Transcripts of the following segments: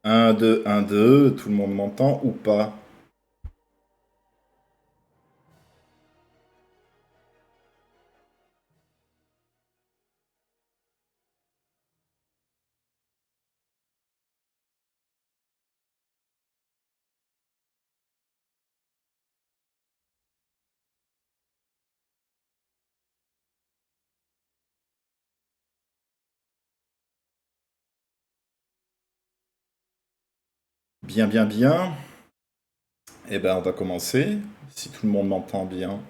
Un 2 1 2 tout le monde m'entend ou pas? Bien, bien, bien. Eh ben, on va commencer, si tout le monde m'entend bien.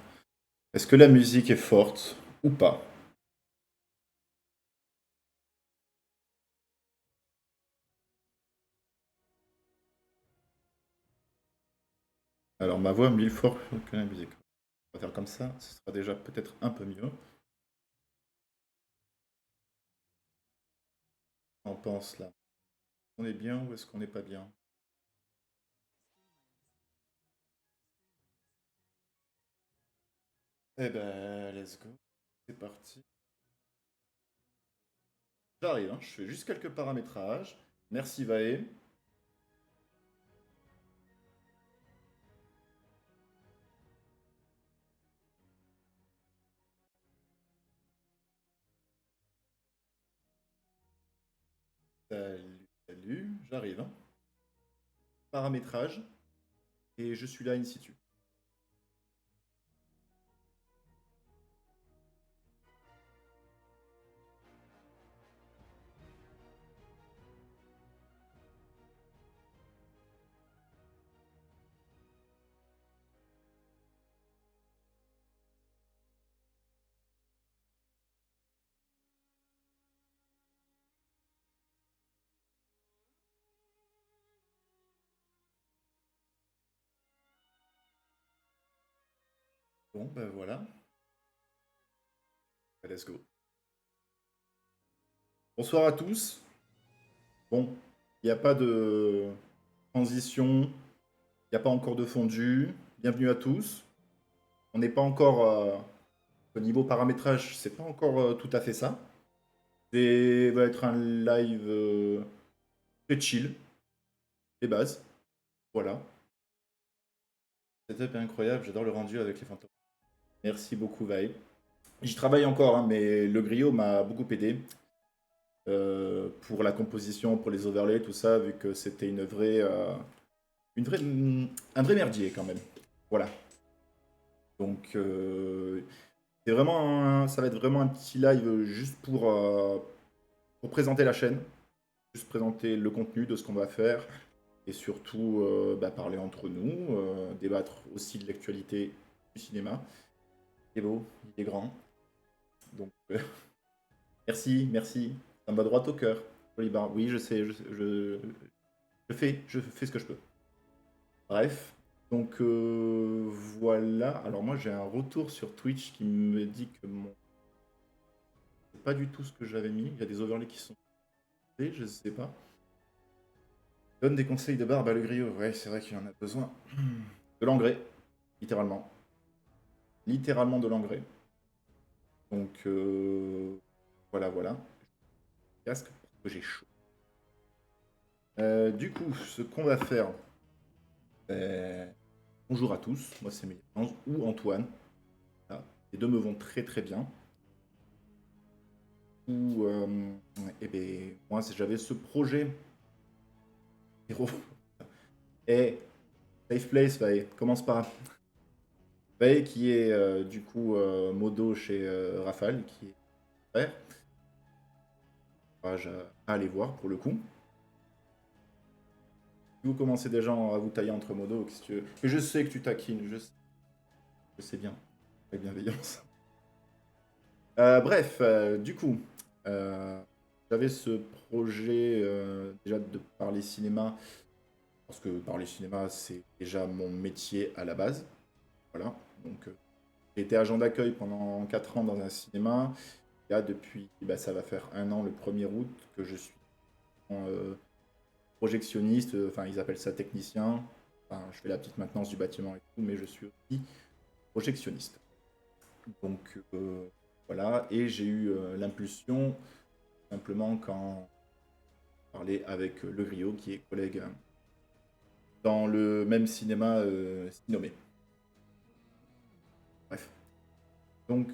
Est-ce que la musique est forte ou pas? Alors, ma voix mille fois que la musique. On va faire comme ça, ce sera déjà peut-être un peu mieux. On pense là. On est bien ou est-ce qu'on n'est pas bien? Eh ben, let's go. C'est parti. J'arrive, hein. Je fais juste quelques paramétrages. Merci Vae. Salut, salut. J'arrive, hein. Paramétrage. Et je suis là in situ. Bon, ben voilà. Let's go. Bonsoir à tous. Bon, il n'y a pas de transition, il n'y a pas encore de fondu. Bienvenue à tous. On n'est pas encore au niveau paramétrage, c'est pas encore tout à fait ça. C'est va être un live très chill, les bases. Voilà. Setup est incroyable, j'adore le rendu avec les fantômes. Merci beaucoup, Vae. J'y travaille encore, hein, mais le griot m'a beaucoup aidé pour la composition, pour les overlays, tout ça, vu que c'était une vraie, un vrai merdier quand même. Voilà. Donc, ça va être vraiment un petit live juste pour présenter la chaîne, juste présenter le contenu de ce qu'on va faire et surtout bah, parler entre nous, débattre aussi de l'actualité du cinéma. Il est beau, il est grand. Donc, merci, merci. Ça me va droit au cœur. Joli bar. Oui, je sais, je fais ce que je peux. Bref. Donc voilà. Alors moi j'ai un retour sur Twitch qui me dit que mon c'est pas du tout ce que j'avais mis. Il y a des overlays qui sont faits, je sais pas. Donne des conseils de barbe à le griot. Ouais, c'est vrai qu'il en a besoin. De l'engrais, littéralement. Littéralement de l'engrais. Donc voilà, voilà. Casque parce que j'ai chaud. Du coup, ce qu'on va faire. Bonjour à tous. Moi c'est Méliance ou Antoine. Voilà. Les deux me vont très très bien. Ou eh ben moi j'avais ce projet. Héros. Et Safe Place, commence par Faye, qui est du coup modo chez Rafale, qui est frère. Courage à aller voir pour le coup. Si vous commencez déjà à vous tailler entre modos, qu'est-ce que tu veux. Mais je sais que tu taquines, je sais bien, avec bienveillance. Bref, du coup, euh, j'avais ce projet déjà de parler cinéma, parce que parler cinéma, c'est déjà mon métier à la base. Voilà. Donc, j'ai été agent d'accueil pendant 4 ans dans un cinéma. Là, depuis, bah, ça va faire un an le 1er août que je suis projectionniste, enfin ils appellent ça technicien. Enfin, je fais la petite maintenance du bâtiment et tout, mais je suis aussi projectionniste. Donc voilà, et j'ai eu l'impulsion simplement quand parler avec Le Griot, qui est collègue dans le même cinéma Sinomé. Bref. Donc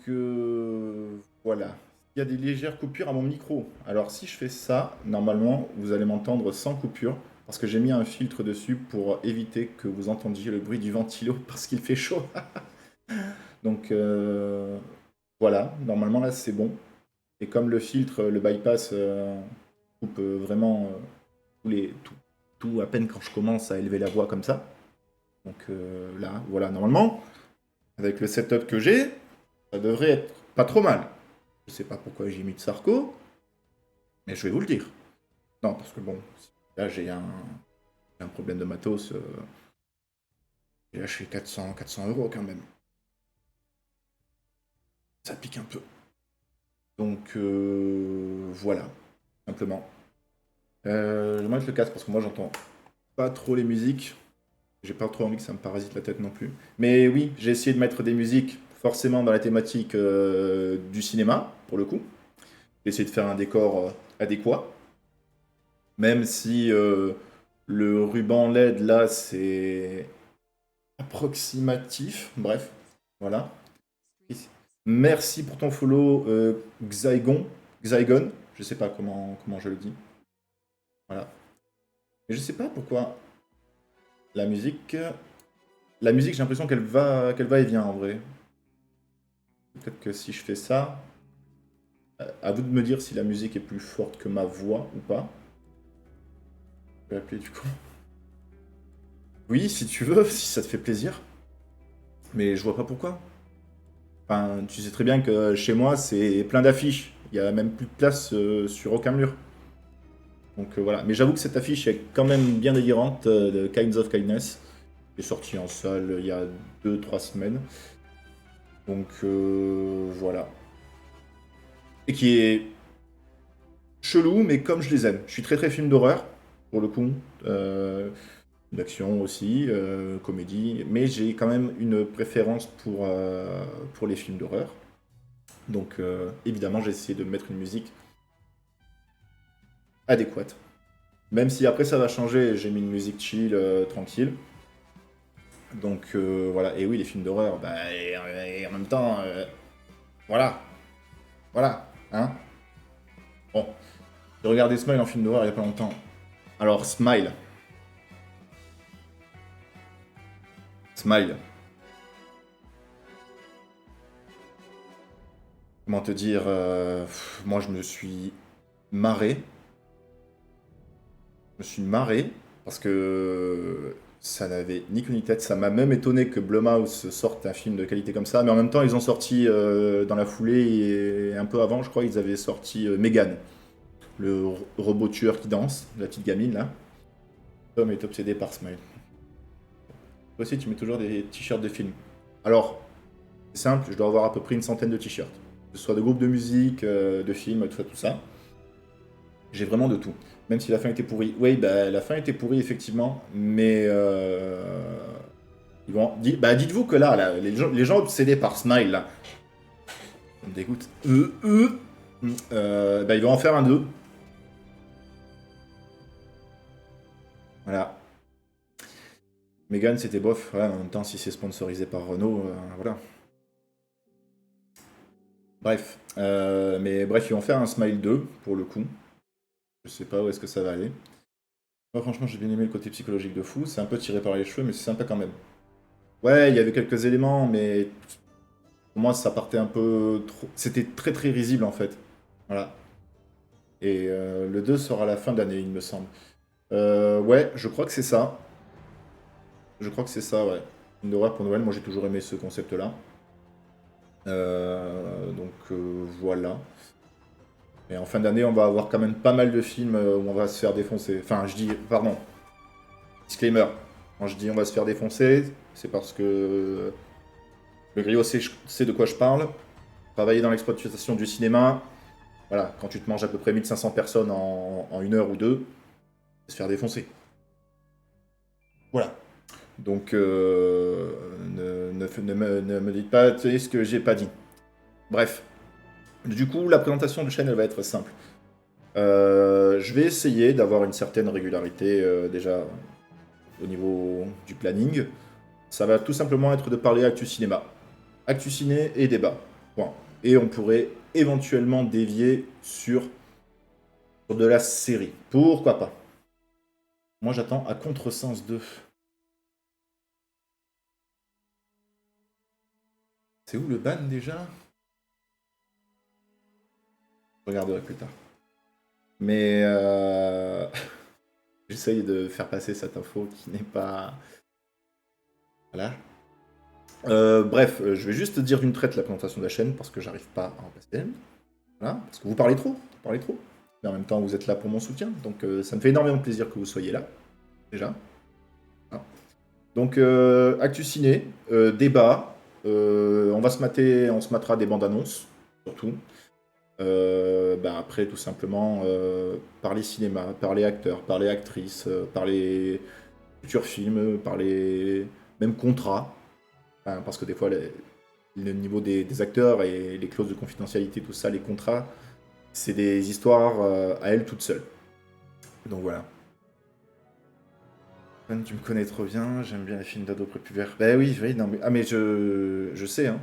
voilà. Il y a des légères coupures à mon micro. Alors si je fais ça, normalement, vous allez m'entendre sans coupure, parce que j'ai mis un filtre dessus pour éviter que vous entendiez le bruit du ventilo parce qu'il fait chaud. Donc voilà, normalement là c'est bon. Et comme le filtre, le bypass coupe vraiment tout à peine quand je commence à élever la voix comme ça. Donc là, voilà, normalement, avec le setup que j'ai, ça devrait être pas trop mal. Je sais pas pourquoi j'ai mis de Sarko, mais je vais vous le dire. Non, parce que bon, là j'ai un problème de matos. J'ai lâché 400 euros quand même. Ça pique un peu. Donc voilà, simplement. Je vais mettre le casque parce que moi j'entends pas trop les musiques. J'ai pas trop envie que ça me parasite la tête non plus. Mais oui, j'ai essayé de mettre des musiques forcément dans la thématique du cinéma, pour le coup. J'ai essayé de faire un décor adéquat. Même si le ruban LED là c'est approximatif. Bref, voilà. Merci pour ton follow, Xygon. Je sais pas comment je le dis. Voilà. Mais je sais pas pourquoi la musique. La musique, j'ai l'impression qu'elle va et vient en vrai. Peut-être que si je fais ça, à vous de me dire si la musique est plus forte que ma voix ou pas. Je vais appeler du coup. Oui, si tu veux, si ça te fait plaisir. Mais je vois pas pourquoi. Enfin, tu sais très bien que chez moi, c'est plein d'affiches. Il y a même plus de place sur aucun mur. Donc voilà. Mais j'avoue que cette affiche est quand même bien délirante de Kinds of Kindness. Qui est sortie en salle il y a 2-3 semaines. Donc voilà. Et qui est chelou, mais comme je les aime. Je suis très très film d'horreur, pour le coup. D'action aussi, comédie. Mais j'ai quand même une préférence pour les films d'horreur. Donc évidemment, j'ai essayé de mettre une musique adéquate. Même si après ça va changer, j'ai mis une musique chill, tranquille. Donc voilà, et oui, les films d'horreur, bah, et en même temps, voilà, voilà, hein. Bon, j'ai regardé Smile en film d'horreur il y a pas longtemps. Alors, Smile, comment te dire, moi je me suis marré, parce que ça n'avait ni queue ni tête. Ça m'a même étonné que Blumhouse sorte un film de qualité comme ça, mais en même temps, ils ont sorti dans la foulée et un peu avant, je crois, ils avaient sorti Megan, le robot tueur qui danse, la petite gamine là. Tom est obsédé par Smile. Toi aussi, tu mets toujours des t-shirts de films. Alors, c'est simple, je dois avoir à peu près une centaine de t-shirts. Que ce soit de groupes de musique, de films, tout ça. J'ai vraiment de tout. Même si la fin était pourrie. Oui, bah, la fin était pourrie, effectivement. Mais. Bah, dites-vous que là, les gens obsédés par Smile, là. Ça me dégoûte. Bah, ils vont en faire un 2. Voilà. Megan, c'était bof. Ouais, en même temps, si c'est sponsorisé par Renault, voilà. Bref. Mais bref, ils vont faire un Smile 2, pour le coup. Je sais pas où est-ce que ça va aller. Moi, franchement, j'ai bien aimé le côté psychologique de fou. C'est un peu tiré par les cheveux, mais c'est sympa quand même. Ouais, il y avait quelques éléments, mais pour moi, ça partait un peu trop. C'était très très risible en fait. Voilà. Et le 2 sera à la fin d'année, il me semble. Ouais, je crois que c'est ça. Je crois que c'est ça, ouais. Une horreur pour Noël, moi j'ai toujours aimé ce concept-là. Donc voilà. Et en fin d'année, on va avoir quand même pas mal de films où on va se faire défoncer. Enfin, je dis, pardon, disclaimer. Quand je dis on va se faire défoncer, c'est parce que le griot sait de quoi je parle. Travailler dans l'exploitation du cinéma, voilà, quand tu te manges à peu près 1500 personnes en une heure ou deux, se faire défoncer. Voilà. Donc, ne me dites pas ce que j'ai pas dit. Bref. Du coup, la présentation de chaîne, elle va être simple. Je vais essayer d'avoir une certaine régularité déjà au niveau du planning. Ça va tout simplement être de parler actu cinéma. Actu ciné et débat. Point. Et on pourrait éventuellement dévier sur de la série. Pourquoi pas? Moi j'attends à Contresens 2. C'est où le ban déjà? Je regarderai plus tard. Mais j'essaye de faire passer cette info qui n'est pas... Voilà. Bref, je vais juste dire d'une traite la présentation de la chaîne parce que j'arrive pas à en passer. Voilà, parce que vous parlez trop, Mais en même temps, vous êtes là pour mon soutien, donc ça me fait énormément plaisir que vous soyez là, déjà. Voilà. Donc, actu ciné, débat, on se matera des bandes annonces, surtout. Après, tout simplement, parler cinéma, parler acteurs, parler actrices, parler futurs films, parler même contrats. Enfin, parce que des fois, le niveau des acteurs et les clauses de confidentialité, tout ça, les contrats, c'est des histoires à elles toutes seules. Donc voilà. Tu me connais trop bien, j'aime bien les films d'ado prépubères. Ben oui, oui, non, mais, ah, mais je sais, hein.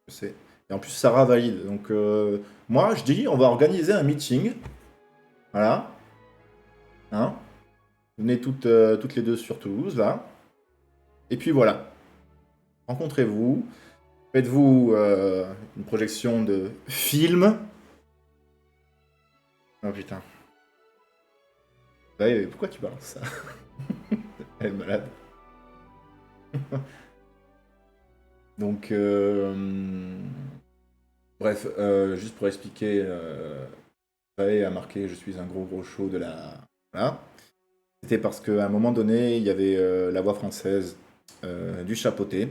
Je sais. Et en plus, Sarah valide. Donc, moi, je dis, on va organiser un meeting. Voilà. Hein. Venez toutes les deux sur Toulouse, là. Et puis voilà. Rencontrez-vous. Faites-vous une projection de film. Oh putain. Ouais, pourquoi tu balances ça? Elle est malade. Donc, bref, juste pour expliquer, Ray a marqué Je suis un gros show de la. Voilà. C'était parce qu'à un moment donné, il y avait la voix française du Chapeauté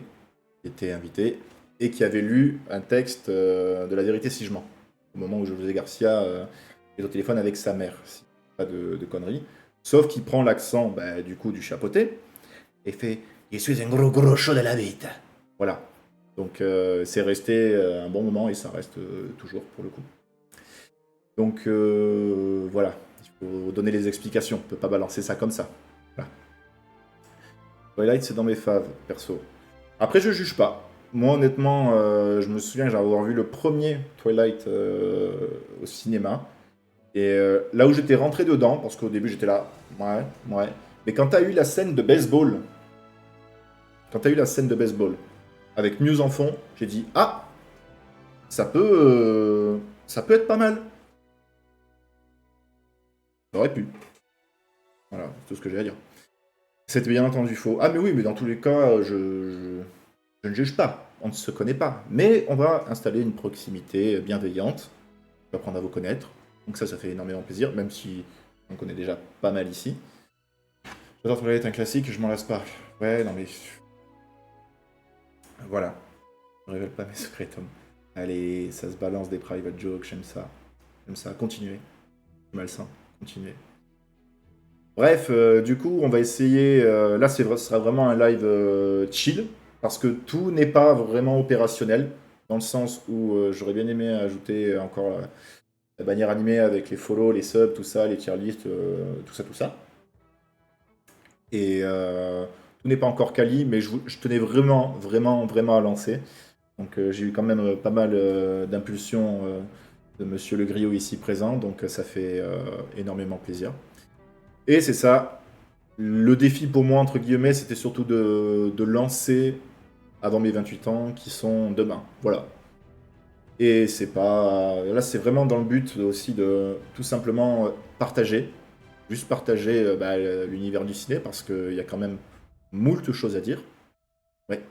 qui était invité et qui avait lu un texte de La Vérité si je mens. Au moment où José Garcia est au téléphone avec sa mère, si pas de conneries. Sauf qu'il prend l'accent du coup du Chapeauté et fait Je suis un gros show de la vie. Voilà. Donc c'est resté un bon moment et ça reste toujours pour le coup. Donc voilà, il faut donner les explications, on peut pas balancer ça comme ça. Voilà. Twilight c'est dans mes faves, perso. Après je juge pas. Moi honnêtement, je me souviens d'avoir vu le premier Twilight au cinéma. Et là où j'étais rentré dedans, parce qu'au début j'étais là, ouais. Mais quand t'as eu la scène de baseball, avec Muse en fond, j'ai dit ah, ça peut être pas mal. Ça aurait pu. Voilà, c'est tout ce que j'ai à dire. C'est bien entendu faux. Ah mais oui, mais dans tous les cas, je ne juge pas. On ne se connaît pas. Mais on va installer une proximité bienveillante. On va apprendre à vous connaître. Donc ça fait énormément plaisir, même si on connaît déjà pas mal ici. J'adore Twilight, un classique, je m'en lasse pas. Ouais, non mais... Voilà. Je révèle pas mes secrets, Tom. Allez, ça se balance des private jokes, j'aime ça. J'aime ça. Continuez. Malsain. Continuez. Bref, du coup, on va essayer. Là, ce sera vraiment un live chill, parce que tout n'est pas vraiment opérationnel, dans le sens où j'aurais bien aimé ajouter encore la bannière animée avec les follow, les subs, tout ça, les tier lists, tout ça. Et tout n'est pas encore quali, mais je tenais vraiment à lancer. Donc j'ai eu quand même pas mal d'impulsions de Monsieur Le Griot ici présent, donc ça fait énormément plaisir. Et c'est ça, le défi pour moi, entre guillemets, c'était surtout de lancer avant mes 28 ans, qui sont demain. Voilà. Et c'est pas. Là, c'est vraiment dans le but aussi de tout simplement partager. Juste partager l'univers du ciné, parce qu'il y a quand même moult choses à dire. Ouais,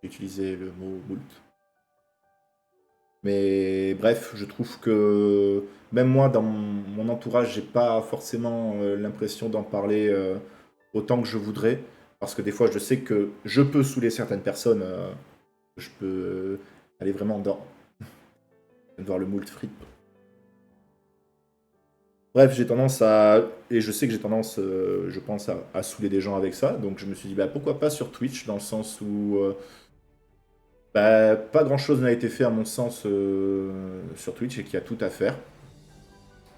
j'ai utilisé le mot moult. Mais bref, je trouve que même moi, dans mon entourage, j'ai pas forcément l'impression d'en parler autant que je voudrais. Parce que des fois, je sais que je peux saouler certaines personnes. Je peux aller vraiment dans. Voir le moult frites. Bref, j'ai tendance à. Et je sais que j'ai tendance, je pense, à saouler des gens avec ça. Donc je me suis dit, pourquoi pas sur Twitch, dans le sens où. Pas grand chose n'a été fait à mon sens sur Twitch et qu'il y a tout à faire.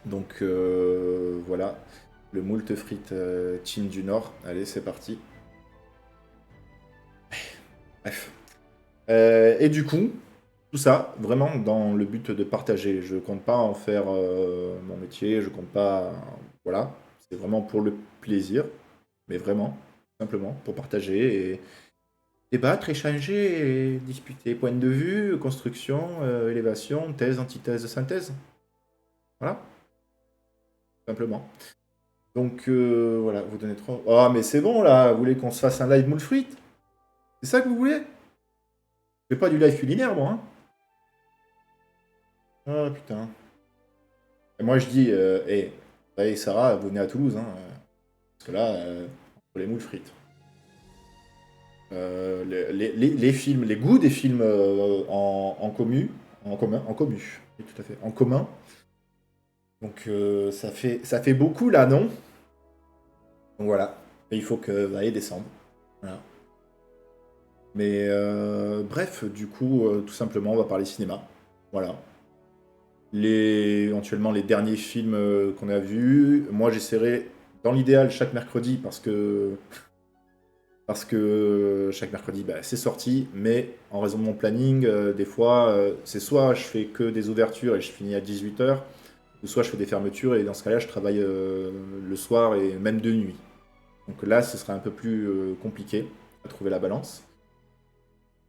Donc voilà, le moult frites Chine du Nord. Allez, c'est parti. Bref. Et du coup, tout ça, vraiment dans le but de partager. Je compte pas en faire mon métier, je compte pas. Voilà, c'est vraiment pour le plaisir, mais vraiment, simplement, pour partager et débattre, échanger et discuter. Point de vue, construction, élévation, thèse, antithèse, synthèse. Voilà, simplement. Donc voilà, vous donnez trop. Ah, mais c'est bon là, vous voulez qu'on se fasse un live moule frites? C'est ça que vous voulez? Je fais pas du live culinaire, moi, hein. Ah putain. Et moi je dis, hey, Sarah, vous venez à Toulouse, hein, parce que là, pour les moules frites. Les films, les goûts des films en commun, en commu, oui, tout à fait, en commun. Donc ça fait beaucoup là, non? Donc voilà, et il faut que Vae descende. Voilà. Mais bref, du coup, tout simplement, on va parler cinéma. Voilà. Éventuellement les derniers films qu'on a vus. Moi, j'essaierai, dans l'idéal, chaque mercredi, parce que chaque mercredi, bah, c'est sorti, mais en raison de mon planning, des fois, c'est soit je fais que des ouvertures et je finis à 18 h, ou soit je fais des fermetures et dans ce cas-là, je travaille le soir et même de nuit. Donc là, ce sera un peu plus compliqué à trouver la balance.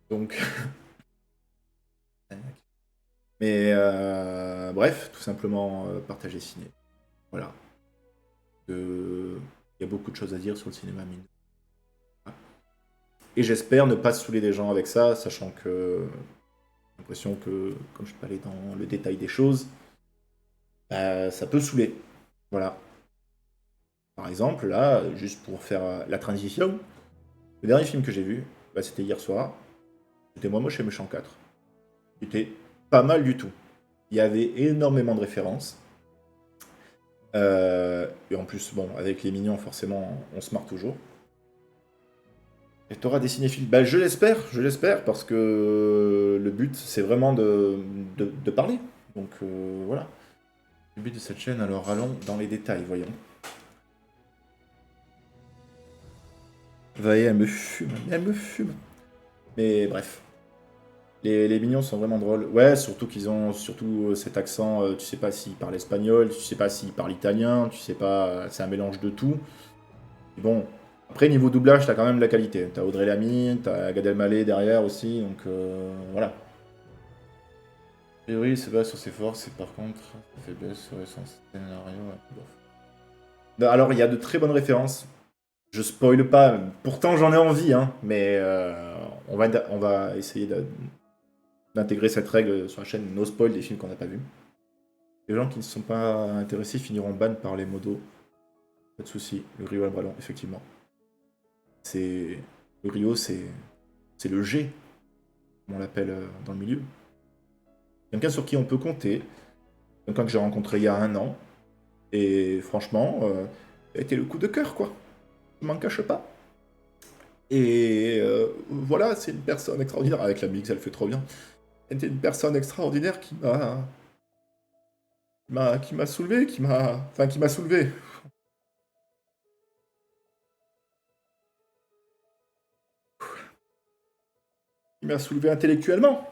Donc, mais bref, tout simplement partager ciné. Voilà. Il y a beaucoup de choses à dire sur le cinéma, mine. Et j'espère ne pas saouler des gens avec ça, sachant que j'ai l'impression que, comme je peux aller dans le détail des choses, ça peut saouler. Voilà. Par exemple, là, juste pour faire la transition, le dernier film que j'ai vu, bah, c'était hier soir. C'était Moi Moche et Méchant 4. C'était pas mal du tout. Il y avait énormément de références. Et en plus, bon, avec les mignons, forcément, on se marre toujours. Et t'auras des cinéphiles. Bah, je l'espère, parce que le but, c'est vraiment de parler. Donc voilà. Le but de cette chaîne, alors allons dans les détails, voyons. Vae, elle me fume, elle me fume. Mais bref. Les mignons sont vraiment drôles. Ouais, surtout qu'ils ont surtout cet accent, tu sais pas s'ils parlent espagnol, tu sais pas s'ils parlent italien, tu sais pas, c'est un mélange de tout. Et bon, après niveau doublage, t'as quand même de la qualité. T'as Audrey Lamy, t'as Gad Elmaleh derrière aussi, donc voilà. Et oui, c'est pas sur ses forces, et par contre, sa faiblesse serait son scénario. Ouais, bof. Alors, il y a de très bonnes références. Je spoile pas, pourtant j'en ai envie, hein, mais on va essayer d'intégrer cette règle sur la chaîne, no spoil des films qu'on n'a pas vus. Les gens qui ne sont pas intéressés finiront ban par les modos. Pas de souci, le Rio Ballon, effectivement. C'est le Rio, c'est le G, comme on l'appelle dans le milieu. Quelqu'un sur qui on peut compter, quelqu'un que j'ai rencontré il y a 1 an, et franchement, ça a été le coup de cœur, quoi. Je m'en cache pas. Et voilà, c'est une personne extraordinaire. Avec la mix, elle fait trop bien. C'était une personne extraordinaire qui m'a soulevé, enfin, qui m'a soulevé. Qui m'a soulevé intellectuellement.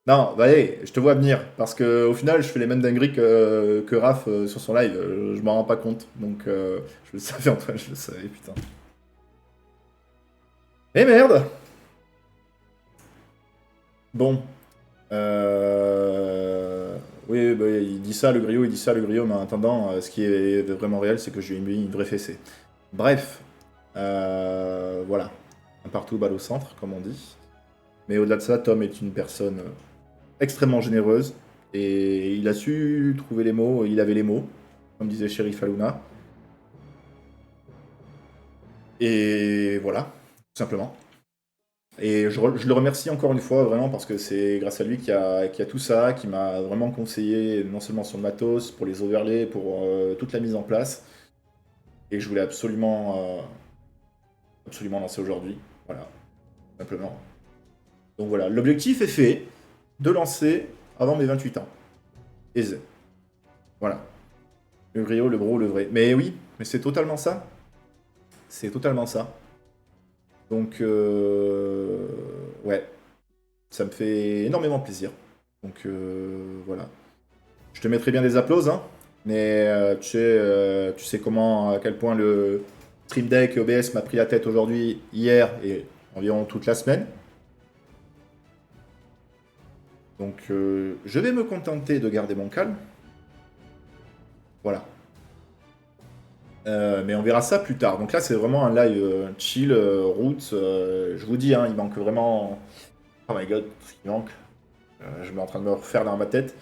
Non, bah hey, je te vois venir, parce que au final, je fais les mêmes dingueries que Raph sur son live. Je m'en rends pas compte, donc je le savais Antoine, je le savais, putain. Eh merde. Bon. Oui, bah, il dit ça, le griot, il dit ça, le griot, mais en attendant, ce qui est vraiment réel, c'est que je lui ai mis une vraie fessée. Bref. Voilà. Un partout, balle au centre, comme on dit. Mais au-delà de ça, Tom est une personne extrêmement généreuse. Et il a su trouver les mots, il avait les mots, comme disait Sheriff Aluna. Et voilà, tout simplement. Et je le remercie encore une fois, vraiment, parce que c'est grâce à lui qu'il y a tout ça, qui m'a vraiment conseillé, non seulement sur le matos, pour les overlays, pour toute la mise en place. Et je voulais absolument lancer aujourd'hui. Voilà, tout simplement. Donc voilà, l'objectif est fait de lancer avant mes 28 ans. Aisé. Voilà. Le griot, le bro, le vrai. Mais oui, mais c'est totalement ça. C'est totalement ça. Donc, ouais, ça me fait énormément plaisir. Donc, voilà. Je te mettrai bien des applauses, hein. Mais tu sais comment, à quel point le Stream Deck OBS m'a pris la tête aujourd'hui, hier et environ toute la semaine. Donc, je vais me contenter de garder mon calme. Voilà. Mais on verra ça plus tard. Donc là, c'est vraiment un live chill, roots. Je vous dis, hein, il manque vraiment. Oh my god, tout ce qui manque. Je suis en train de me refaire dans ma tête.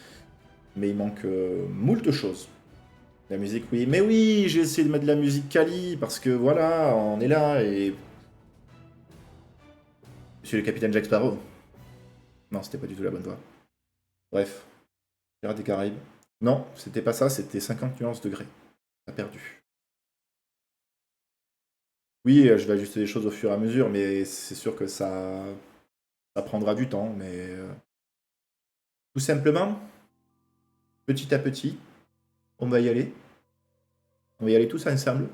Mais il manque moult choses. La musique, oui. Mais oui, j'ai essayé de mettre de la musique Kali parce que voilà, on est là et. Monsieur le capitaine Jack Sparrow. Non, c'était pas du tout la bonne voix. Bref, Pirates des Caraïbes. Non, c'était pas ça, c'était 50 nuances degrés. T'as perdu. Oui, je vais ajuster les choses au fur et à mesure, mais c'est sûr que ça prendra du temps. Mais tout simplement, petit à petit, on va y aller. On va y aller tous ensemble.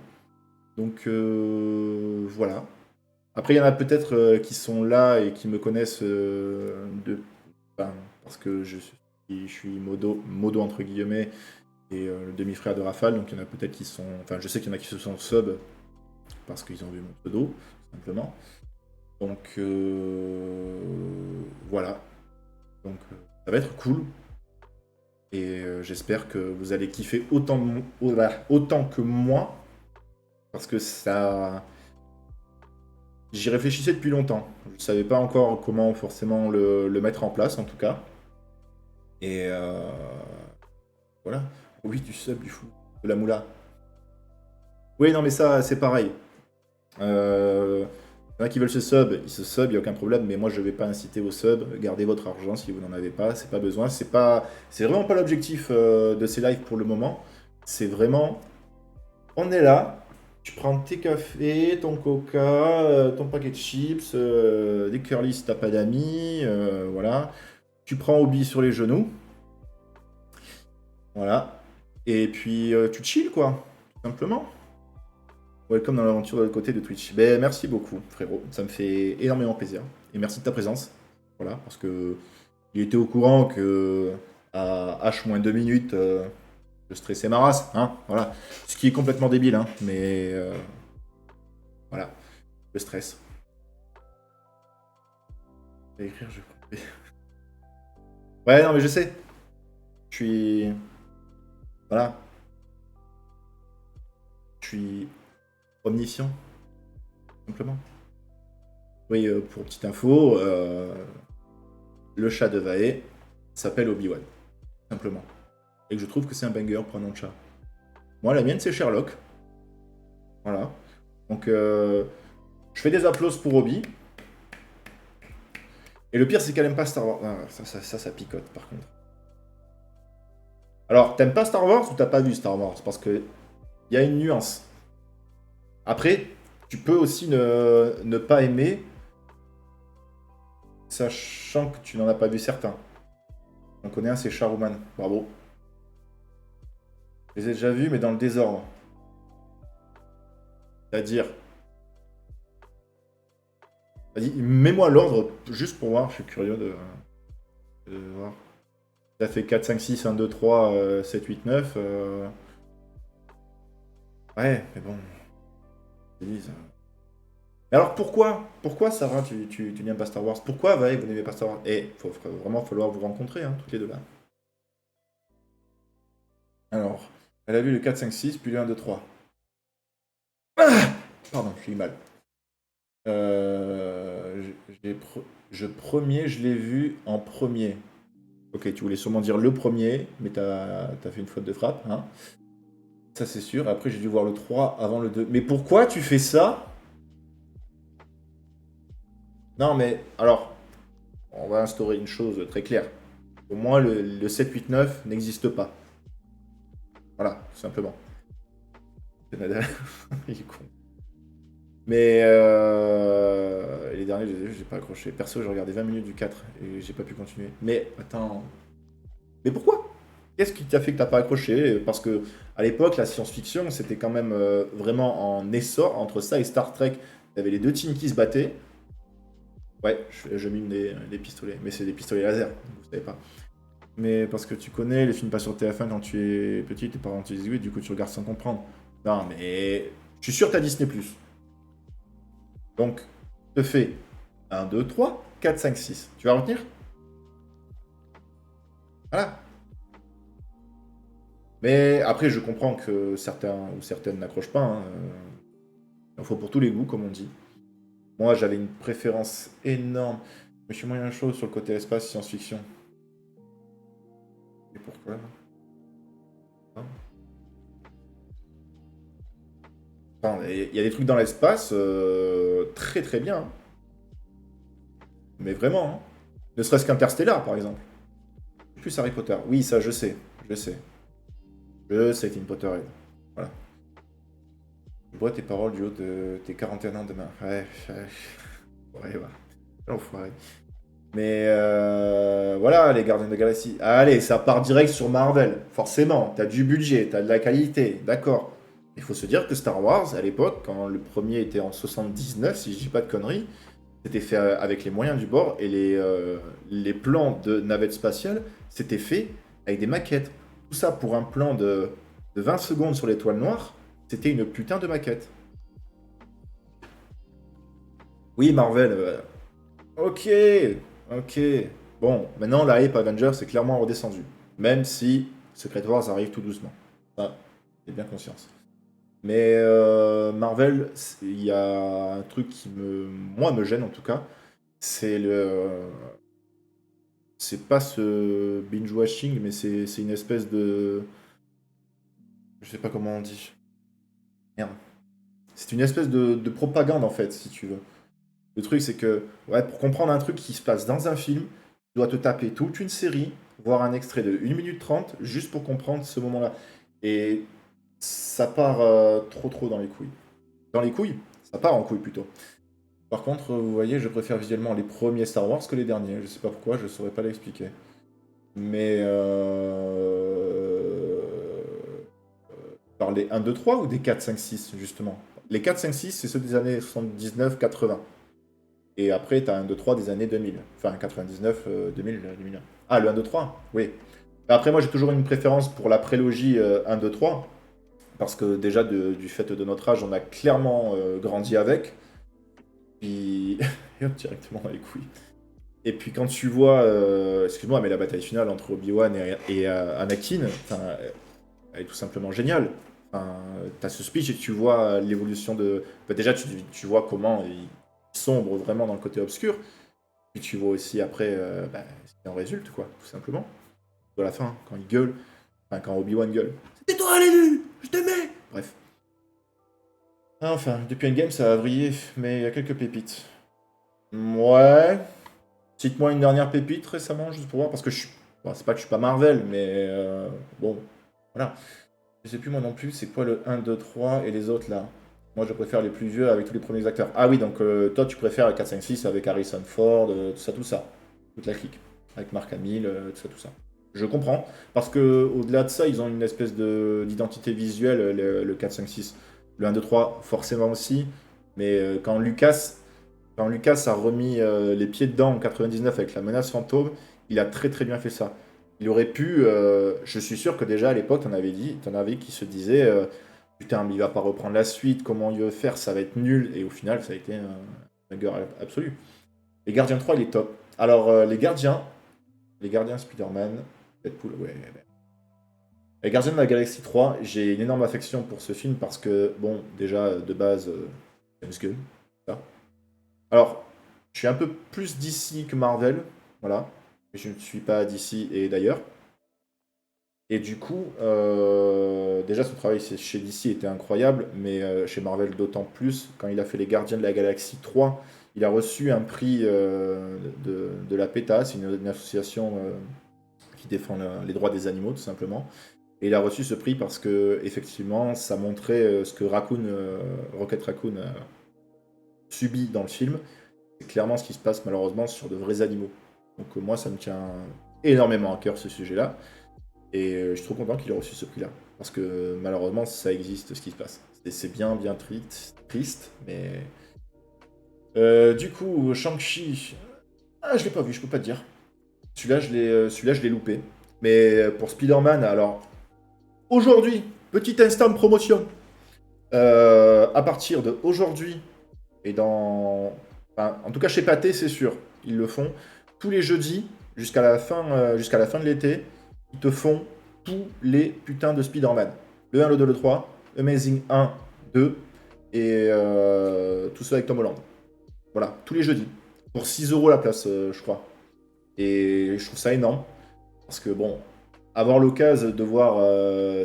Donc voilà. Après, il y en a peut-être qui sont là et qui me connaissent enfin, parce que je suis modo entre guillemets et le demi-frère de Rafale. Donc il y en a peut-être qui sont. Enfin, je sais qu'il y en a qui se sont sub parce qu'ils ont vu mon pseudo, tout simplement. Donc voilà. Donc ça va être cool. Et j'espère que vous allez kiffer autant que moi. Parce que ça. J'y réfléchissais depuis longtemps. Je ne savais pas encore comment forcément le mettre en place, en tout cas. Et voilà. Oui, du sub, du fou. De la moula. Oui, non, mais ça, c'est pareil. Il y en a qui veulent se sub, ils se sub, il n'y a aucun problème, mais moi je vais pas inciter au sub, gardez votre argent si vous n'en avez pas, c'est pas besoin, c'est vraiment pas l'objectif de ces lives pour le moment. C'est vraiment, on est là, tu prends tes cafés, ton coca, ton paquet de chips, des curly si t'as pas d'amis, voilà. Tu prends Obi sur les genoux, voilà. Et puis tu chill quoi, tout simplement. Welcome dans l'aventure de l'autre côté de Twitch. Ben, merci beaucoup, frérot. Ça me fait énormément plaisir. Et merci de ta présence. Voilà, parce que il était au courant que à H-2 minutes, je stressais ma race. Hein, voilà. Ce qui est complètement débile, hein, mais voilà, le stress. Je vais écrire, je vais couper. Ouais, non, mais je sais. Je suis. Voilà. Je suis omniscient, simplement. Oui, pour petite info, le chat de Vae s'appelle Obi-Wan, simplement. Et que je trouve que c'est un banger pour un nom de chat. Moi, la mienne, c'est Sherlock. Voilà. Donc, je fais des applauses pour Obi. Et le pire, c'est qu'elle aime pas Star Wars. Ah, ça picote, par contre. Alors, t'aimes pas Star Wars ou t'as pas vu Star Wars? Parce que il y a une nuance. Après, tu peux aussi ne pas aimer, sachant que tu n'en as pas vu certains. On connaît un, c'est Charouman. Bravo. Je les ai déjà vus, mais dans le désordre. C'est-à-dire. Vas-y, mets-moi l'ordre, juste pour voir, je suis curieux de voir. Ça fait 4, 5, 6, 1, 2, 3, 7, 8, 9. Ouais, mais bon. Alors pourquoi Sarah, tu n'aimes pas Star Wars? Pourquoi Vae, vous n'aimez pas Star Wars? Eh, il va vraiment falloir vous rencontrer, hein, toutes les deux là. Alors, elle a vu le 4, 5, 6, puis le 1, 2, 3. Ah, pardon, je suis mal. Je l'ai vu en premier. Ok, tu voulais sûrement dire le premier, mais t'as fait une faute de frappe, hein. Ça c'est sûr. Après, j'ai dû voir le 3 avant le 2. Mais pourquoi tu fais ça? Non, mais alors, on va instaurer une chose très claire. Au moins, le 7, 8, 9 n'existe pas. Voilà, tout simplement. Il est con. Mais les derniers, j'ai pas accroché. Perso, j'ai regardé 20 minutes du 4 et j'ai pas pu continuer. Mais attends. Mais pourquoi? Qu'est-ce qui t'a fait que t'as pas accroché? Parce que à l'époque, la science-fiction, c'était quand même vraiment en essor entre ça et Star Trek. Il y avait les deux teams qui se battaient. Ouais, je mine des pistolets, mais c'est des pistolets laser, vous savez pas. Mais parce que tu connais les films pas sur TF1 quand tu es petit, tes parents te disent oui, du coup tu regardes sans comprendre. Non, mais je suis sûr que t'as Disney+. Donc, je te fais 1, 2, 3, 4, 5, 6. Tu vas retenir? Voilà. Mais après, je comprends que certains ou certaines n'accrochent pas, hein. Il en faut pour tous les goûts, comme on dit. Moi, j'avais une préférence énorme. Mais je suis moyen chaud sur le côté espace science-fiction. Et pourquoi? Hein. Enfin, il y a des trucs dans l'espace très très bien, hein. Mais vraiment, hein. Ne serait-ce qu'Interstellar, par exemple. Plus Harry Potter. Oui, ça, je sais. Je sais. Je sais que t'es une Potterhead. Voilà. Je bois tes paroles du haut de tes 41 ans demain. Ouais, ouais. Ouais, l'enfoiré. Mais voilà, les Gardiens de la Galaxie. Allez, ça part direct sur Marvel. Forcément, t'as du budget, t'as de la qualité, d'accord. Il faut se dire que Star Wars, à l'époque, quand le premier était en 79, si je dis pas de conneries, c'était fait avec les moyens du bord et les plans de navettes spatiales, c'était fait avec des maquettes. Tout ça pour un plan de 20 secondes sur l'étoile noire, c'était une putain de maquette. Oui, Marvel, ok, ok. Bon, maintenant la hype Avengers est clairement redescendue. Même si Secret Wars arrive tout doucement. Ça, j'ai bien conscience. Mais Marvel, il y a un truc qui moi, me gêne en tout cas. C'est c'est pas ce binge-watching, mais c'est une espèce de. Je sais pas comment on dit. Merde. C'est une espèce de propagande en fait, si tu veux. Le truc, c'est que, ouais, pour comprendre un truc qui se passe dans un film, tu dois te taper toute une série, voir un extrait de 1 minute 30, juste pour comprendre ce moment-là. Et ça part trop trop dans les couilles. Dans les couilles? Ça part en couilles plutôt. Par contre, vous voyez, je préfère visuellement les premiers Star Wars que les derniers. Je sais pas pourquoi, je saurais pas l'expliquer. Mais par les 1, 2, 3 ou des 4, 5, 6 justement? Les 4, 5, 6, c'est ceux des années 79, 80. Et après, tu as un 2, 3 des années 2000. Enfin, 99, 2000, 2001. Ah, le 1, 2, 3? Oui. Après, moi, j'ai toujours une préférence pour la prélogie 1, 2, 3. Parce que déjà, du fait de notre âge, on a clairement grandi avec. Puis, et hop, directement dans les couilles. Et puis quand tu vois, excuse-moi, mais la bataille finale entre Obi-Wan et Anakin, enfin, elle est tout simplement géniale. Enfin, t'as ce speech et tu vois l'évolution de. Enfin, déjà, tu vois comment il sombre vraiment dans le côté obscur. Puis tu vois aussi après ce qui en résulte, quoi, tout simplement. De la fin, quand il gueule, enfin, quand Obi-Wan gueule. C'était toi l'élu! Je t'aimais! Bref. Enfin, depuis Endgame, ça a vrillé, mais il y a quelques pépites. Ouais. Cite-moi une dernière pépite récemment, juste pour voir, parce que je suis. Bon, c'est pas que je suis pas Marvel, mais bon, voilà. Je sais plus moi non plus, c'est quoi le 1, 2, 3 et les autres là? Moi je préfère les plus vieux avec tous les premiers acteurs. Ah oui, donc toi tu préfères le 4, 5, 6 avec Harrison Ford, tout ça, tout ça. Toute la clique. Avec Mark Hamill, tout ça, tout ça. Je comprends. Parce que au-delà de ça, ils ont une espèce d'identité visuelle, le 4, 5, 6. Le 1, 2, 3, forcément aussi. Mais quand Lucas a remis les pieds dedans en 99 avec la menace fantôme, il a très très bien fait ça. Il aurait pu, je suis sûr que déjà à l'époque, t'en avais qui se disaient, putain, mais il va pas reprendre la suite, comment il veut faire, ça va être nul. Et au final, ça a été un banger absolu. Les Gardiens 3, il est top. Alors, les Gardiens Spider-Man, Deadpool, ouais. Les Gardiens de la Galaxie 3, j'ai une énorme affection pour ce film parce que, bon, déjà, de base, James Gunn, ça. Alors, je suis un peu plus DC que Marvel, voilà. Mais je ne suis pas DC et d'ailleurs. Et du coup, déjà son travail chez DC était incroyable, mais chez Marvel d'autant plus. Quand il a fait les Gardiens de la Galaxie 3, il a reçu un prix de la PETA, c'est une association qui défend les droits des animaux tout simplement. Et il a reçu ce prix parce que effectivement, ça montrait ce que Rocket Raccoon subit dans le film. C'est clairement ce qui se passe malheureusement sur de vrais animaux. Donc moi, ça me tient énormément à cœur ce sujet-là. Et je suis trop content qu'il ait reçu ce prix-là. Parce que malheureusement, ça existe ce qui se passe. C'est bien triste, mais. Du coup, Shang-Chi. Ah, je l'ai pas vu, je peux pas te dire. Celui-là, je l'ai loupé. Mais pour Spider-Man, alors. Aujourd'hui, petit instant de promotion. À partir de aujourd'hui, et dans. Enfin, en tout cas, chez Pathé, c'est sûr. Ils le font. Tous les jeudis, jusqu'à la fin de l'été, ils te font tous les putains de Spider-Man. Le 1, le 2, le 3, Amazing 1, 2, et tout ça avec Tom Holland. Voilà, tous les jeudis. Pour 6 euros la place, je crois. Et je trouve ça énorme. Parce que bon, avoir l'occasion de voir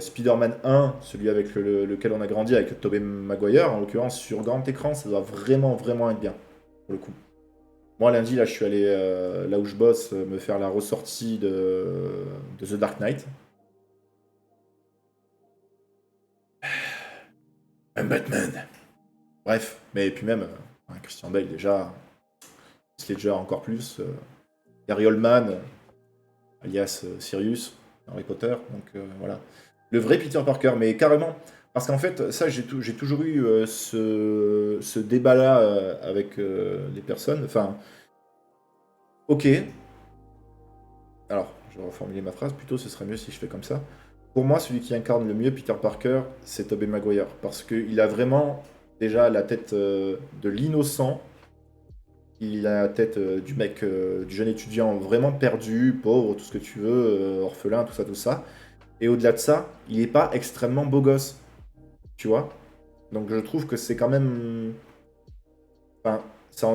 Spider-Man 1, celui avec lequel on a grandi, avec Tobey Maguire, en l'occurrence sur grand écran, ça doit vraiment, vraiment être bien, pour le coup. Moi, lundi, là, je suis allé, là où je bosse, me faire la ressortie de The Dark Knight. Un Batman. Bref, mais puis même, Christian Bale déjà, Heath Ledger encore plus, Gary Oldman, alias Sirius, Harry Potter, donc voilà. Le vrai Peter Parker, mais carrément, parce qu'en fait, ça, j'ai toujours eu ce débat-là avec les personnes, enfin, ok, alors, je vais reformuler ma phrase, plutôt ce serait mieux si je fais comme ça. Pour moi, celui qui incarne le mieux Peter Parker, c'est Tobey Maguire, parce qu'il a vraiment déjà la tête de l'innocent. Il a la tête du mec, du jeune étudiant vraiment perdu, pauvre, tout ce que tu veux, orphelin, tout ça, tout ça. Et au-delà de ça, il n'est pas extrêmement beau gosse, tu vois. Donc je trouve que c'est quand même... Enfin, ça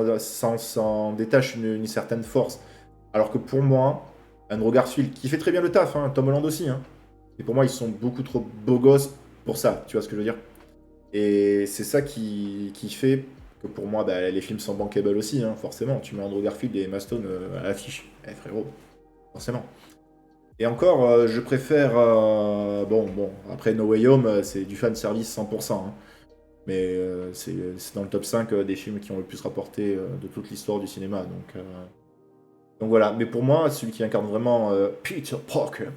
en détache une certaine force. Alors que pour moi, Andrew Garfield, qui fait très bien le taf, hein, Tom Holland aussi, hein, et pour moi, ils sont beaucoup trop beaux gosses pour ça, tu vois ce que je veux dire. Et c'est ça qui fait que pour moi, bah, les films sont bankable aussi, hein, forcément. Tu mets Andrew Garfield et Emma Stone à l'affiche. Eh frérot, forcément. Et encore, je préfère... bon, après No Way Home, c'est du fan service 100%. Hein. Mais c'est dans le top 5 des films qui ont le plus rapporté de toute l'histoire du cinéma. Donc voilà. Mais pour moi, celui qui incarne vraiment Peter Parker,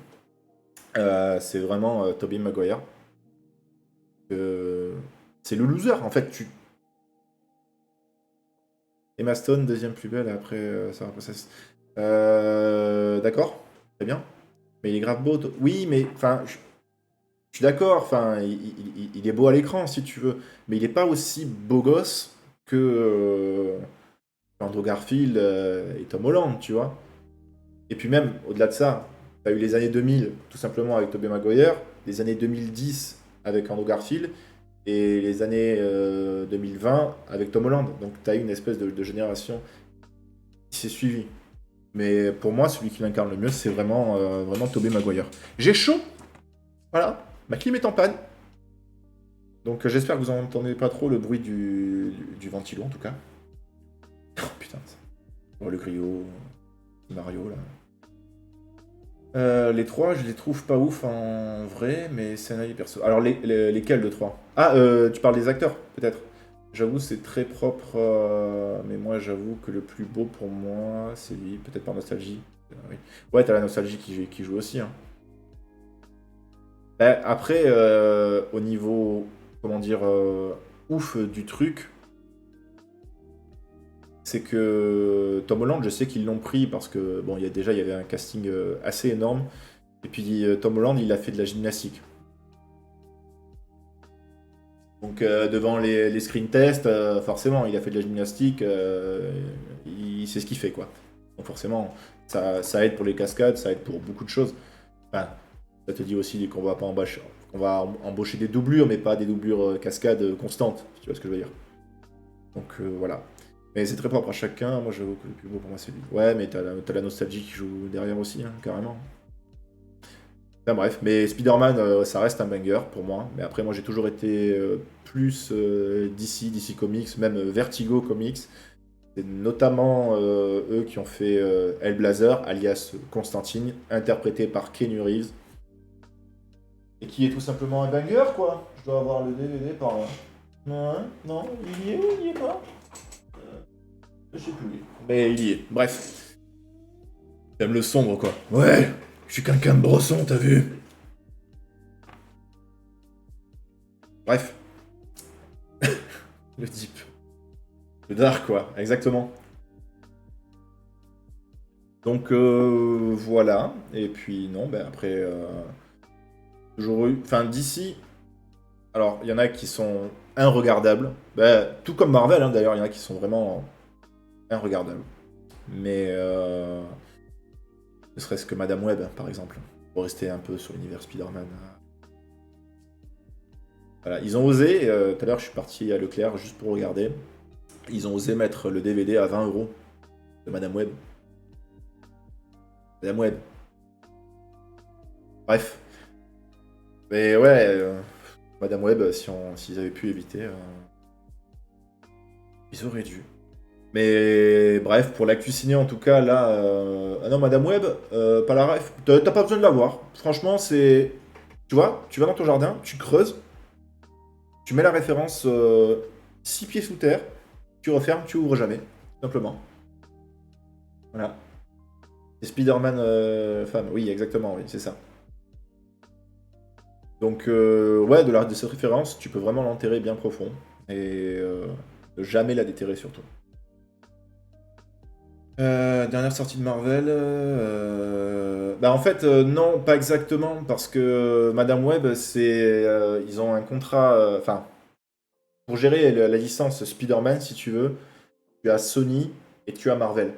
c'est vraiment Tobey Maguire. C'est le loser. En fait, Emma Stone, deuxième plus belle après Sarah Princess. D'accord, très bien. Mais il est grave beau. Oui, mais enfin, je suis d'accord. Enfin, il est beau à l'écran si tu veux, mais il n'est pas aussi beau gosse que Andrew Garfield et Tom Holland, tu vois. Et puis même au-delà de ça, tu as eu les années 2000 tout simplement avec Tobey Maguire, les années 2010 avec Andrew Garfield et les années 2020 avec Tom Holland. Donc tu as eu une espèce de génération qui s'est suivie. Mais pour moi, celui qui l'incarne le mieux, c'est vraiment Tobey Maguire. J'ai chaud. Voilà. Ma clim est en panne. Donc j'espère que vous n'entendez pas trop le bruit du ventilo en tout cas. Oh putain. Oh, le griot. Mario là. Les trois, je les trouve pas ouf en vrai, mais c'est un avis perso. Alors lesquels de trois? Ah, tu parles des acteurs, peut-être. J'avoue, c'est très propre, mais moi, j'avoue que le plus beau pour moi, c'est lui, peut-être par nostalgie. Oui. Ouais, t'as la nostalgie qui joue aussi. Hein. Bah, après, au niveau, comment dire, ouf du truc, c'est que Tom Holland, je sais qu'ils l'ont pris parce que, bon, il y avait un casting assez énorme. Et puis Tom Holland, il a fait de la gymnastique. Donc devant les screen tests, forcément, il a fait de la gymnastique, il sait ce qu'il fait, quoi. Donc forcément, ça aide pour les cascades, ça aide pour beaucoup de choses. Enfin, ça te dit aussi qu'on va embaucher des doublures, mais pas des doublures cascades constantes, si tu vois ce que je veux dire. Donc voilà. Mais c'est très propre à chacun, moi j'avoue que le plus beau pour moi c'est lui. Ouais, mais t'as la nostalgie qui joue derrière aussi, hein, carrément. Enfin bref, mais Spider-Man, ça reste un banger pour moi. Mais après, moi j'ai toujours été plus DC Comics, même Vertigo Comics. C'est notamment eux qui ont fait Hellblazer, alias Constantine, interprété par Keanu Reeves. Et qui est tout simplement un banger, quoi. Je dois avoir le DVD par là. Non, il y est ou il y est pas Je sais plus. Mais il y est. Bref. J'aime le sombre, quoi. Ouais, Je suis quelqu'un de brosson, t'as vu? Bref. Le deep. Le dark, quoi, exactement. Donc, voilà. Et puis, non, ben après... toujours eu... Enfin, d'ici... Alors, il y en a qui sont inregardables. Ben, tout comme Marvel, hein, d'ailleurs, il y en a qui sont vraiment inregardables. Mais... ne serait-ce que Madame Web, par exemple. Pour rester un peu sur l'univers Spider-Man. Voilà, ils ont osé, tout à l'heure je suis parti à Leclerc juste pour regarder, ils ont osé mettre le DVD à 20 € de Madame Web. Madame Web. Bref. Mais ouais, Madame Web, s'ils avaient pu éviter, ils auraient dû. Mais bref, pour l'actu ciné en tout cas, là... Ah non, Madame Web, pas la ref. T'as pas besoin de la voir. Franchement, c'est... Tu vois, tu vas dans ton jardin, tu creuses, tu mets la référence 6 pieds sous terre, tu refermes, tu ouvres jamais. Tout simplement. Voilà. C'est Spider-Man femme, oui, exactement, oui, c'est ça. Donc, ouais, de cette référence, tu peux vraiment l'enterrer bien profond. Et ne jamais la déterrer surtout. Dernière sortie de Marvel. Bah en fait, non, pas exactement, parce que Madame Web, c'est, ils ont un contrat. Enfin, pour gérer la licence Spider-Man, si tu veux, tu as Sony et tu as Marvel.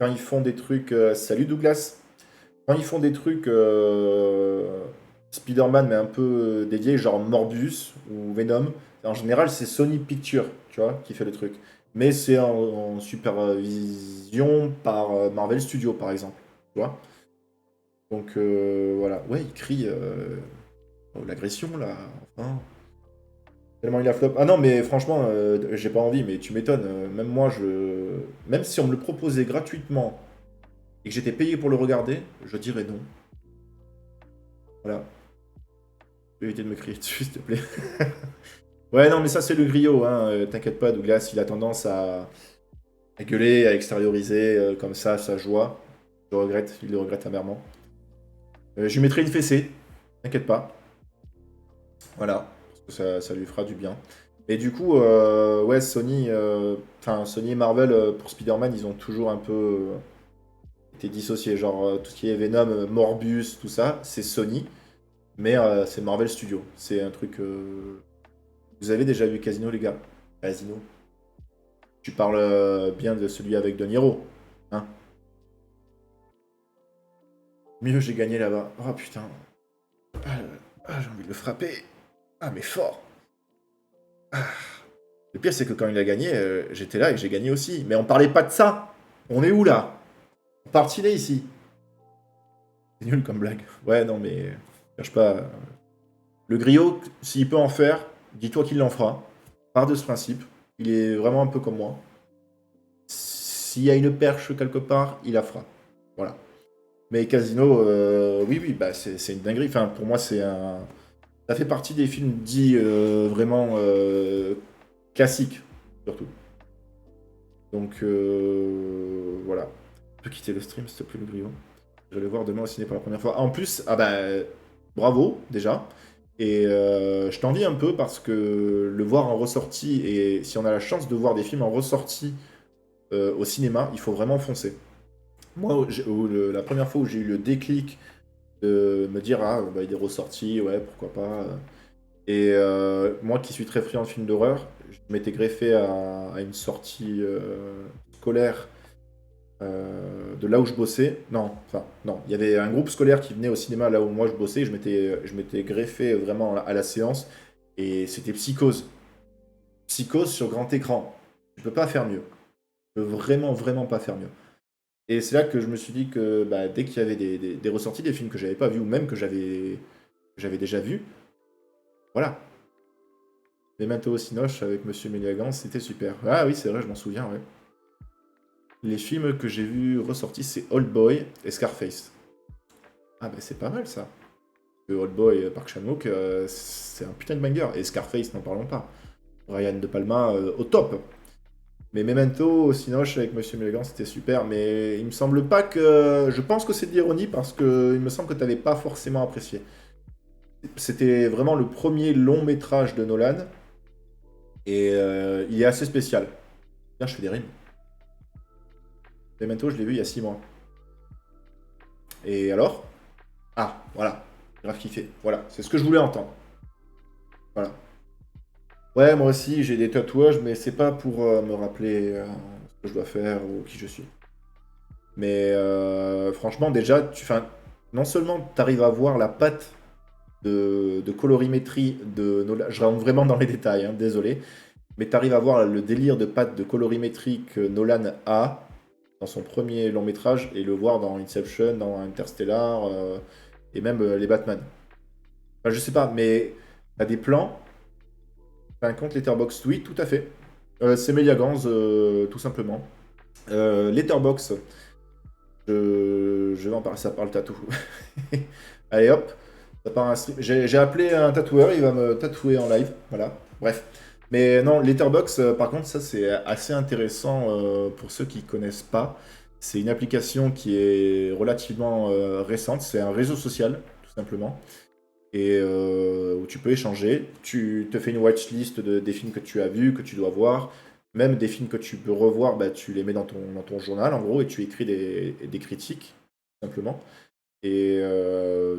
Quand ils font des trucs. Salut Douglas! Quand ils font des trucs Spider-Man, mais un peu dédiés, genre Morbius ou Venom, en général, c'est Sony Pictures, tu vois, qui fait le truc. Mais c'est en supervision par Marvel Studios, par exemple. Tu vois? Donc voilà. Ouais, il crie l'agression, là. Enfin, tellement il a flop. Ah non, mais franchement, j'ai pas envie, mais tu m'étonnes. Même moi, même si on me le proposait gratuitement et que j'étais payé pour le regarder, je dirais non. Voilà. Tu peux éviter de me crier dessus, s'il te plaît. Ouais, non, mais ça, c'est le griot, hein. T'inquiète pas, Douglas, il a tendance à gueuler, à extérioriser comme ça sa joie. Je le regrette, il le regrette amèrement. Je lui mettrai une fessée, t'inquiète pas. Voilà, parce que ça lui fera du bien. Et du coup, ouais, Sony, enfin Sony et Marvel, pour Spider-Man, ils ont toujours un peu été dissociés. Genre, tout ce qui est Venom, Morbius, tout ça, c'est Sony, mais c'est Marvel Studios. C'est un truc. Vous avez déjà vu Casino, les gars? Casino. Tu parles bien de celui avec De Niro, hein? Mieux, j'ai gagné là-bas. Oh putain. Ah, j'ai envie de le frapper. Ah, mais fort. Ah. Le pire, c'est que quand il a gagné, j'étais là et j'ai gagné aussi. Mais on parlait pas de ça. On est où là? On partit ici. C'est nul comme blague. Ouais, non, mais. Cherche pas. Le griot, s'il peut en faire, dis-toi qu'il en fera. Part de ce principe. Il est vraiment un peu comme moi. S'il y a une perche quelque part, il la fera. Voilà. Mais Casino, oui, oui, bah c'est une dinguerie. Enfin, pour moi, c'est un. Ça fait partie des films dits vraiment classiques, surtout. Donc, voilà. Tu peux quitter le stream, s'il te plaît, le griot. Je vais le voir demain au ciné pour la première fois. En plus, ah bah, bravo, déjà. Et je t'envie un peu parce que le voir en ressortie, et si on a la chance de voir des films en ressortie au cinéma, il faut vraiment foncer. Moi, la première fois où j'ai eu le déclic de me dire, ah, bah, il est ressorti, ouais, pourquoi pas. Et moi qui suis très friand de films d'horreur, je m'étais greffé à une sortie scolaire de là où je bossais. Non, enfin, non, il y avait un groupe scolaire qui venait au cinéma là où moi je bossais. Je m'étais greffé vraiment à la séance et c'était Psychose. Psychose sur grand écran. Je peux pas faire mieux. Je peux vraiment, vraiment pas faire mieux. Et c'est là que je me suis dit que bah, dès qu'il y avait des ressorties, des films que j'avais pas vus ou même que j'avais déjà vus, voilà. Memento Cinoche avec Monsieur Méliagan, c'était super. Ah oui, c'est vrai, je m'en souviens, ouais. Les films que j'ai vus ressortis, c'est Old Boy et Scarface. Ah bah c'est pas mal ça. Old Boy, Park Chan-wook, c'est un putain de banger. Et Scarface, n'en parlons pas. Ryan De Palma, au top. Mais Memento, Cinoche avec Monsieur Mulligan, c'était super. Mais il me semble pas que. Je pense que c'est de l'ironie parce que il me semble que tu n'avais pas forcément apprécié. C'était vraiment le premier long métrage de Nolan. Et il est assez spécial. Tiens, je fais des rimes. Memento, je l'ai vu il y a 6 mois. Et alors? Ah, voilà. Grave kiffé. Voilà, c'est ce que je voulais entendre. Voilà. Ouais, moi aussi, j'ai des tatouages, mais c'est pas pour me rappeler ce que je dois faire ou qui je suis. Mais franchement, déjà, non seulement tu arrives à voir la patte de colorimétrie de Nolan, je rentre vraiment dans les détails, hein, désolé, mais tu arrives à voir le délire de patte de colorimétrie que Nolan a dans son premier long métrage et le voir dans Inception, dans Interstellar et même les Batman. Enfin, je sais pas, mais t'as des plans, t'as un compte Letterboxd, oui, tout à fait. C'est Melia Gans, tout simplement. Letterboxd, je vais en parler, ça parle tatou. Allez hop, ça part un stream. J'ai appelé un tatoueur, il va me tatouer en live, voilà. Bref. Mais non, Letterboxd, par contre, ça c'est assez intéressant pour ceux qui connaissent pas. C'est une application qui est relativement récente, c'est un réseau social, tout simplement, et où tu peux échanger. Tu te fais une watchlist des films que tu as vus, que tu dois voir. Même des films que tu peux revoir, bah, tu les mets dans ton journal, en gros, et tu écris des critiques, tout simplement. Et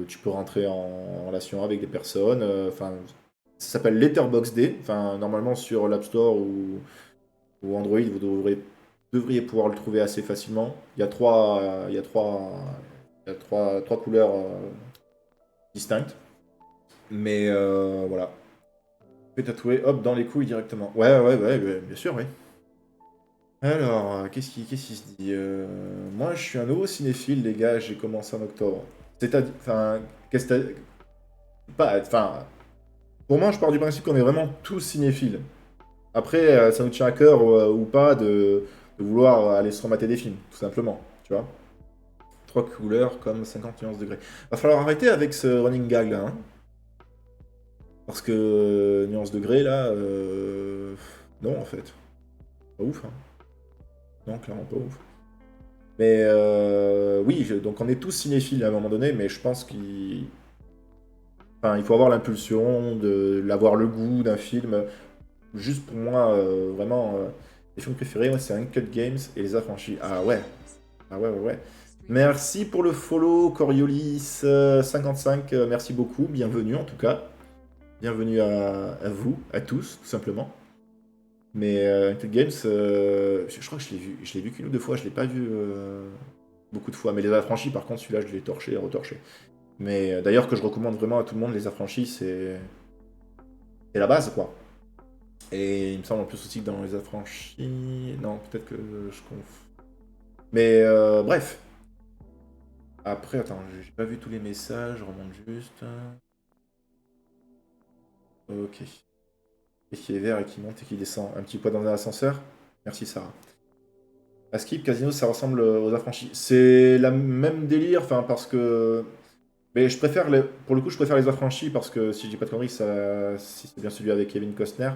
tu peux rentrer en relation avec des personnes. Enfin, ça s'appelle Letterboxd. Enfin, normalement, sur l'App Store ou Android, vous devriez pouvoir le trouver assez facilement. Il y a trois couleurs distinctes. Mais voilà. Tu peux tatouer, hop, dans les couilles directement. Ouais, ouais, ouais, ouais, bien sûr, oui. Alors, qu'est-ce qui se dit moi, je suis un nouveau cinéphile, les gars, j'ai commencé en octobre. C'est-à-dire, enfin, qu'est-ce que pas, enfin, pour moi, je pars du principe qu'on est vraiment tous cinéphiles. Après, ça nous tient à cœur ou pas de vouloir aller se remater des films, tout simplement, tu vois. Trois couleurs comme 50 nuances degrés. Va falloir arrêter avec ce running gag là, hein. Parce que nuances degrés là, non en fait. Pas ouf, hein. Non, clairement pas ouf. Mais oui, donc on est tous cinéphiles à un moment donné, mais je pense il faut avoir l'impulsion, d'avoir le goût d'un film. Juste pour moi, vraiment, les films préférés, moi, c'est Uncut Games et Les Affranchis. Ah ouais, ah ouais, ouais, ouais. Merci pour le follow, Coriolis55, merci beaucoup, bienvenue en tout cas. Bienvenue à vous, à tous, tout simplement. Mais Uncut Games, je crois que je l'ai vu qu'une ou deux fois, je l'ai pas vu beaucoup de fois. Mais Les Affranchis, par contre, celui-là, je l'ai torché et retorché. Mais d'ailleurs, que je recommande vraiment à tout le monde, Les Affranchis, c'est la base, quoi. Et il me semble en plus aussi que dans Les Affranchis... Non, peut-être que je confonds. Mais bref. Après, attends, j'ai pas vu tous les messages, je remonte juste. Ok. Et qui est vert et qui monte et qui descend. Un petit poids dans un ascenseur. Merci Sarah. À Skip, Casino, ça ressemble aux Affranchis. C'est la même délire, enfin parce que... Mais je préfère, pour le coup, je préfère les Affranchis parce que si je dis pas de conneries, si c'est bien celui avec Kevin Costner.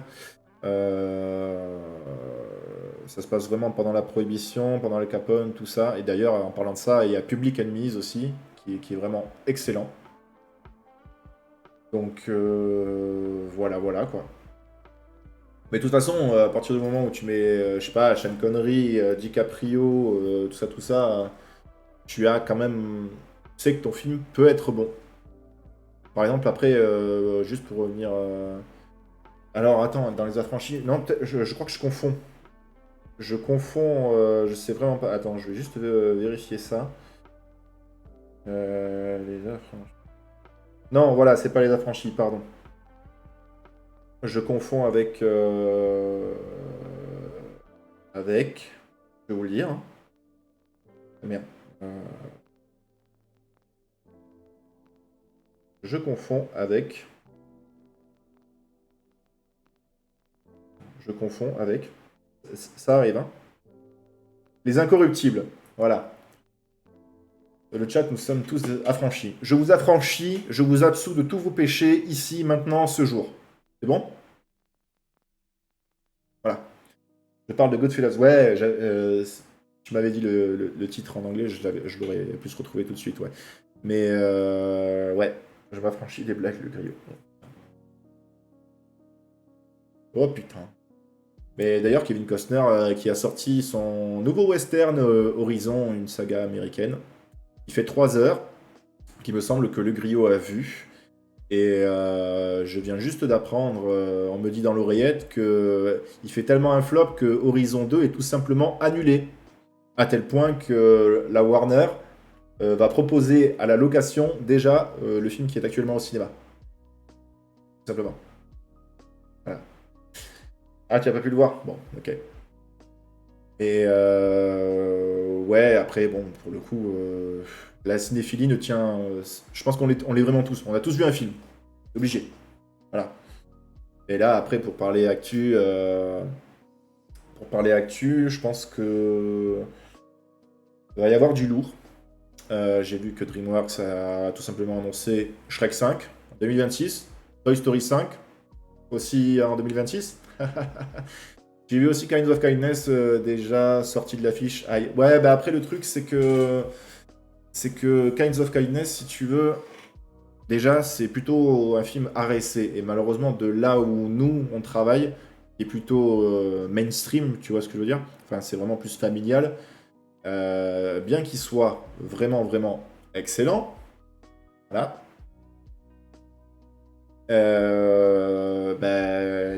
Euh, Ça se passe vraiment pendant la Prohibition, pendant le Capone, tout ça. Et d'ailleurs, en parlant de ça, il y a Public Enemies aussi, qui est vraiment excellent. Donc voilà, voilà quoi. Mais de toute façon, à partir du moment où tu mets, je sais pas, Sean Connery, DiCaprio, tout ça, tu as quand même. Tu sais que ton film peut être bon. Par exemple, après, juste pour revenir. Alors attends, dans Les Affranchis. Non, je crois que je confonds. Je confonds, je sais vraiment pas. Attends, je vais juste vérifier ça. Les affranchis. Non, voilà, c'est pas les affranchis, pardon. Je confonds avec. Avec. Je vais vous le dire, hein. Merde. Euh, je confonds avec. Je confonds avec. Ça arrive, hein. Les incorruptibles. Voilà. Le chat, nous sommes tous affranchis. Je vous affranchis, je vous absous de tous vos péchés, ici, maintenant, ce jour. C'est bon? Voilà. Je parle de Goodfellas. Ouais, tu m'avais dit le titre en anglais, je l'aurais plus retrouvé tout de suite, ouais. Mais ouais, je m'affranchis des blagues, le griot. Oh putain. Mais d'ailleurs, Kevin Costner qui a sorti son nouveau western Horizon, une saga américaine. Il fait 3 heures, qui me semble que le griot a vu. Et je viens juste d'apprendre, on me dit dans l'oreillette, que il fait tellement un flop que Horizon 2 est tout simplement annulé. À tel point que la Warner va proposer à la location déjà le film qui est actuellement au cinéma. Tout simplement. Voilà. Ah, tu n'as pas pu le voir? Bon, ok. Et ouais, après, bon, pour le coup, la cinéphilie ne tient. Je pense on l'est vraiment tous. On a tous vu un film. Obligé. Voilà. Et là, après, pour parler actu, je pense que il va y avoir du lourd. J'ai vu que DreamWorks a tout simplement annoncé Shrek 5 en 2026, Toy Story 5 aussi en 2026. J'ai vu aussi Kinds of Kindness déjà sorti de l'affiche. Ouais, bah après le truc c'est que Kinds of Kindness, si tu veux, déjà c'est plutôt un film RSC et malheureusement de là où nous on travaille, qui est plutôt mainstream, tu vois ce que je veux dire. Enfin, c'est vraiment plus familial. Bien qu'il soit vraiment vraiment excellent, voilà.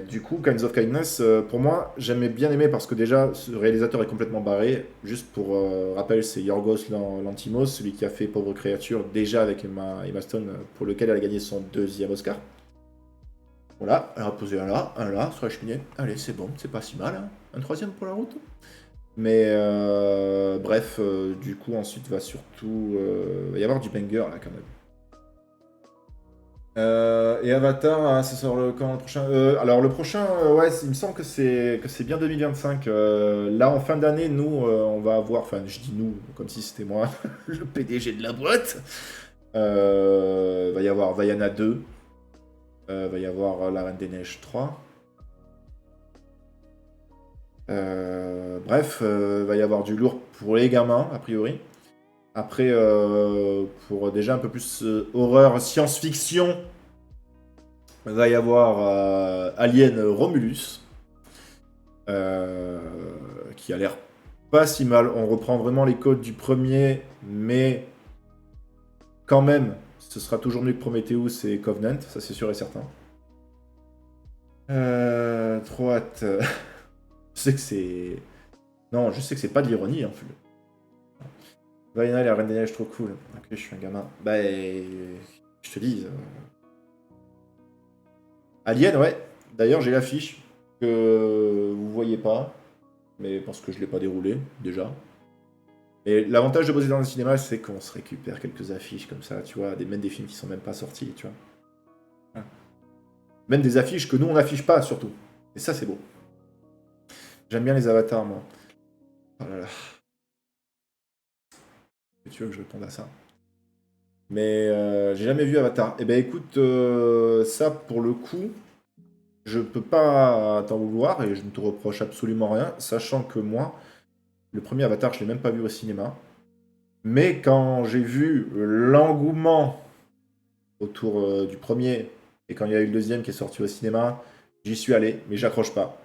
Du coup, Kinds of Kindness, pour moi, j'aimais bien aimer parce que déjà, ce réalisateur est complètement barré. Juste pour rappel, c'est Yorgos Lanthimos, celui qui a fait Pauvre créature déjà avec Emma Stone, pour lequel elle a gagné son deuxième Oscar. Voilà, elle a posé un là, sur la cheminée. Allez, c'est bon, c'est pas si mal, hein. Un troisième pour la route. Mais bref, du coup, ensuite va surtout. Va y avoir du banger là quand même. Et Avatar, hein, ça sort quand le prochain? Alors le prochain, ouais, il me semble que c'est bien 2025. Là, en fin d'année, nous, on va avoir, enfin, je dis nous, comme si c'était moi, le PDG de la boîte. Va y avoir Vaiana 2, va y avoir La Reine des Neiges 3. Bref, va y avoir du lourd pour les gamins, a priori. Après, pour déjà un peu plus horreur, science-fiction, va y avoir Alien Romulus, euh, qui a l'air pas si mal. On reprend vraiment les codes du premier, mais quand même, ce sera toujours mieux que Prometheus et Covenant, ça c'est sûr et certain. Trop hâte. Je sais que c'est. Non, je sais que c'est pas de l'ironie en fait. Vaiana et la Reine des Neiges, trop cool. Ok, je suis un gamin. Bah, je te dis. Alien, ouais. D'ailleurs, j'ai l'affiche que vous voyez pas, mais parce que je l'ai pas déroulé déjà. Et l'avantage de bosser dans le cinéma, c'est qu'on se récupère quelques affiches comme ça, tu vois, même des films qui sont même pas sortis, tu vois. Hein. Même des affiches que nous on n'affiche pas, surtout. Et ça, c'est beau. J'aime bien les avatars, moi. Oh là là, tu veux que je réponde à ça? Mais j'ai jamais vu Avatar. Eh ben écoute, ça pour le coup, je peux pas t'en vouloir et je ne te reproche absolument rien, sachant que moi, le premier Avatar, je l'ai même pas vu au cinéma. Mais quand j'ai vu l'engouement autour du premier, et quand il y a eu le deuxième qui est sorti au cinéma, j'y suis allé, mais j'accroche pas.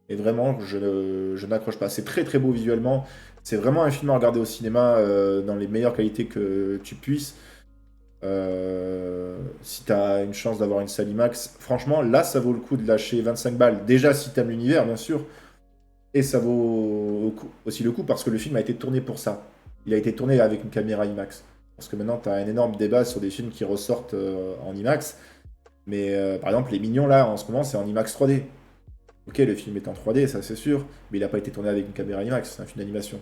Et vraiment, je n'accroche pas. C'est très très beau visuellement. C'est vraiment un film à regarder au cinéma dans les meilleures qualités que tu puisses. Si tu as une chance d'avoir une salle IMAX, franchement, là, ça vaut le coup de lâcher 25 balles. Déjà, si tu aimes l'univers, bien sûr. Et ça vaut aussi le coup parce que le film a été tourné pour ça. Il a été tourné avec une caméra IMAX. Parce que maintenant, tu as un énorme débat sur des films qui ressortent en IMAX. Mais par exemple, Les Mignons, là, en ce moment, c'est en IMAX 3D. Ok, le film est en 3D, ça c'est sûr, mais il n'a pas été tourné avec une caméra IMAX, c'est un film d'animation.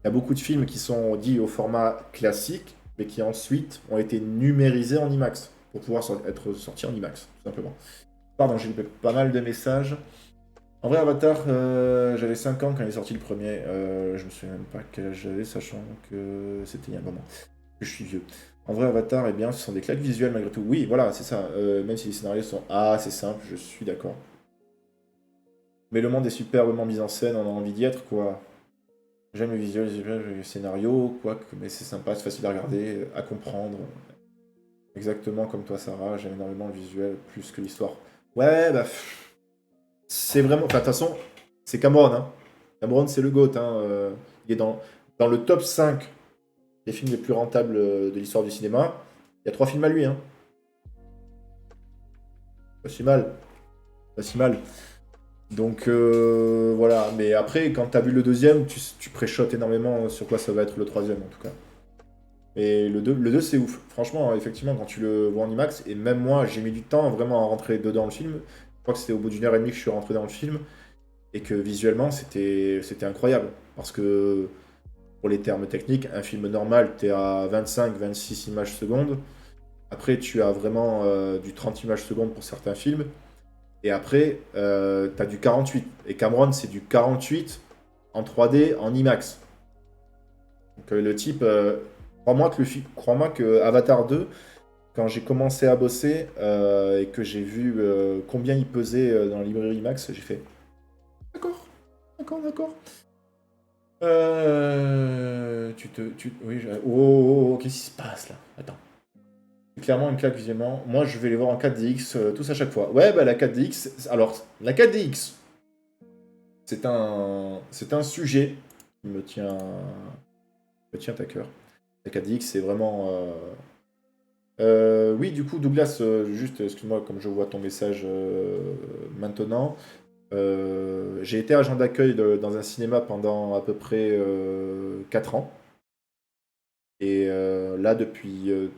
Il y a beaucoup de films qui sont dits au format classique, mais qui ensuite ont été numérisés en IMAX, pour pouvoir être sortis en IMAX, tout simplement. Pardon, j'ai loupé pas mal de messages. En vrai, Avatar, j'avais 5 ans quand il est sorti le premier. Je me souviens même pas quel âge j'avais, sachant que c'était il y a un moment. Que je suis vieux. En vrai, Avatar, eh bien, ce sont des claques visuelles malgré tout. Oui, voilà, c'est ça. Même si les scénarios sont assez simples, je suis d'accord. Mais le monde est superbement mis en scène, on a envie d'y être, quoi. J'aime le visuel, j'aime le scénario, quoi, mais c'est sympa, c'est facile à regarder, à comprendre. Exactement comme toi, Sarah, j'aime énormément le visuel plus que l'histoire. Ouais, bah, c'est vraiment. Enfin, de toute façon, c'est Cameron, hein. Cameron, c'est le GOAT, hein. Il est dans le top 5 des films les plus rentables de l'histoire du cinéma. Il y a 3 films à lui, hein. Pas si mal. Pas si mal. Donc voilà, mais après, quand t'as vu le deuxième, tu préchotes énormément sur quoi ça va être le troisième en tout cas. Et le deux c'est ouf. Franchement, effectivement, quand tu le vois en IMAX, et même moi, j'ai mis du temps vraiment à rentrer dedans le film. Je crois que c'était au bout d'une heure et demie que je suis rentré dans le film, et que visuellement, c'était incroyable. Parce que, pour les termes techniques, un film normal, t'es à 25-26 images secondes. Après, tu as vraiment du 30 images secondes pour certains films. Et après, tu as du 48. Et Cameron, c'est du 48 en 3D en IMAX. Donc le type, crois-moi que Avatar 2, quand j'ai commencé à bosser et que j'ai vu combien il pesait dans la librairie IMAX, j'ai fait d'accord, d'accord, d'accord. Oui, oh, oh, oh, qu'est-ce qui se passe là? Attends. C'est clairement une claque visuellement. Moi, je vais les voir en 4DX tous à chaque fois. Ouais, bah la 4DX. Alors, la 4DX, c'est un sujet qui me tient à cœur. La 4DX, c'est vraiment. Oui, du coup, Douglas, juste, excuse-moi, comme je vois ton message maintenant, j'ai été agent d'accueil dans un cinéma pendant à peu près 4 ans. Et là, depuis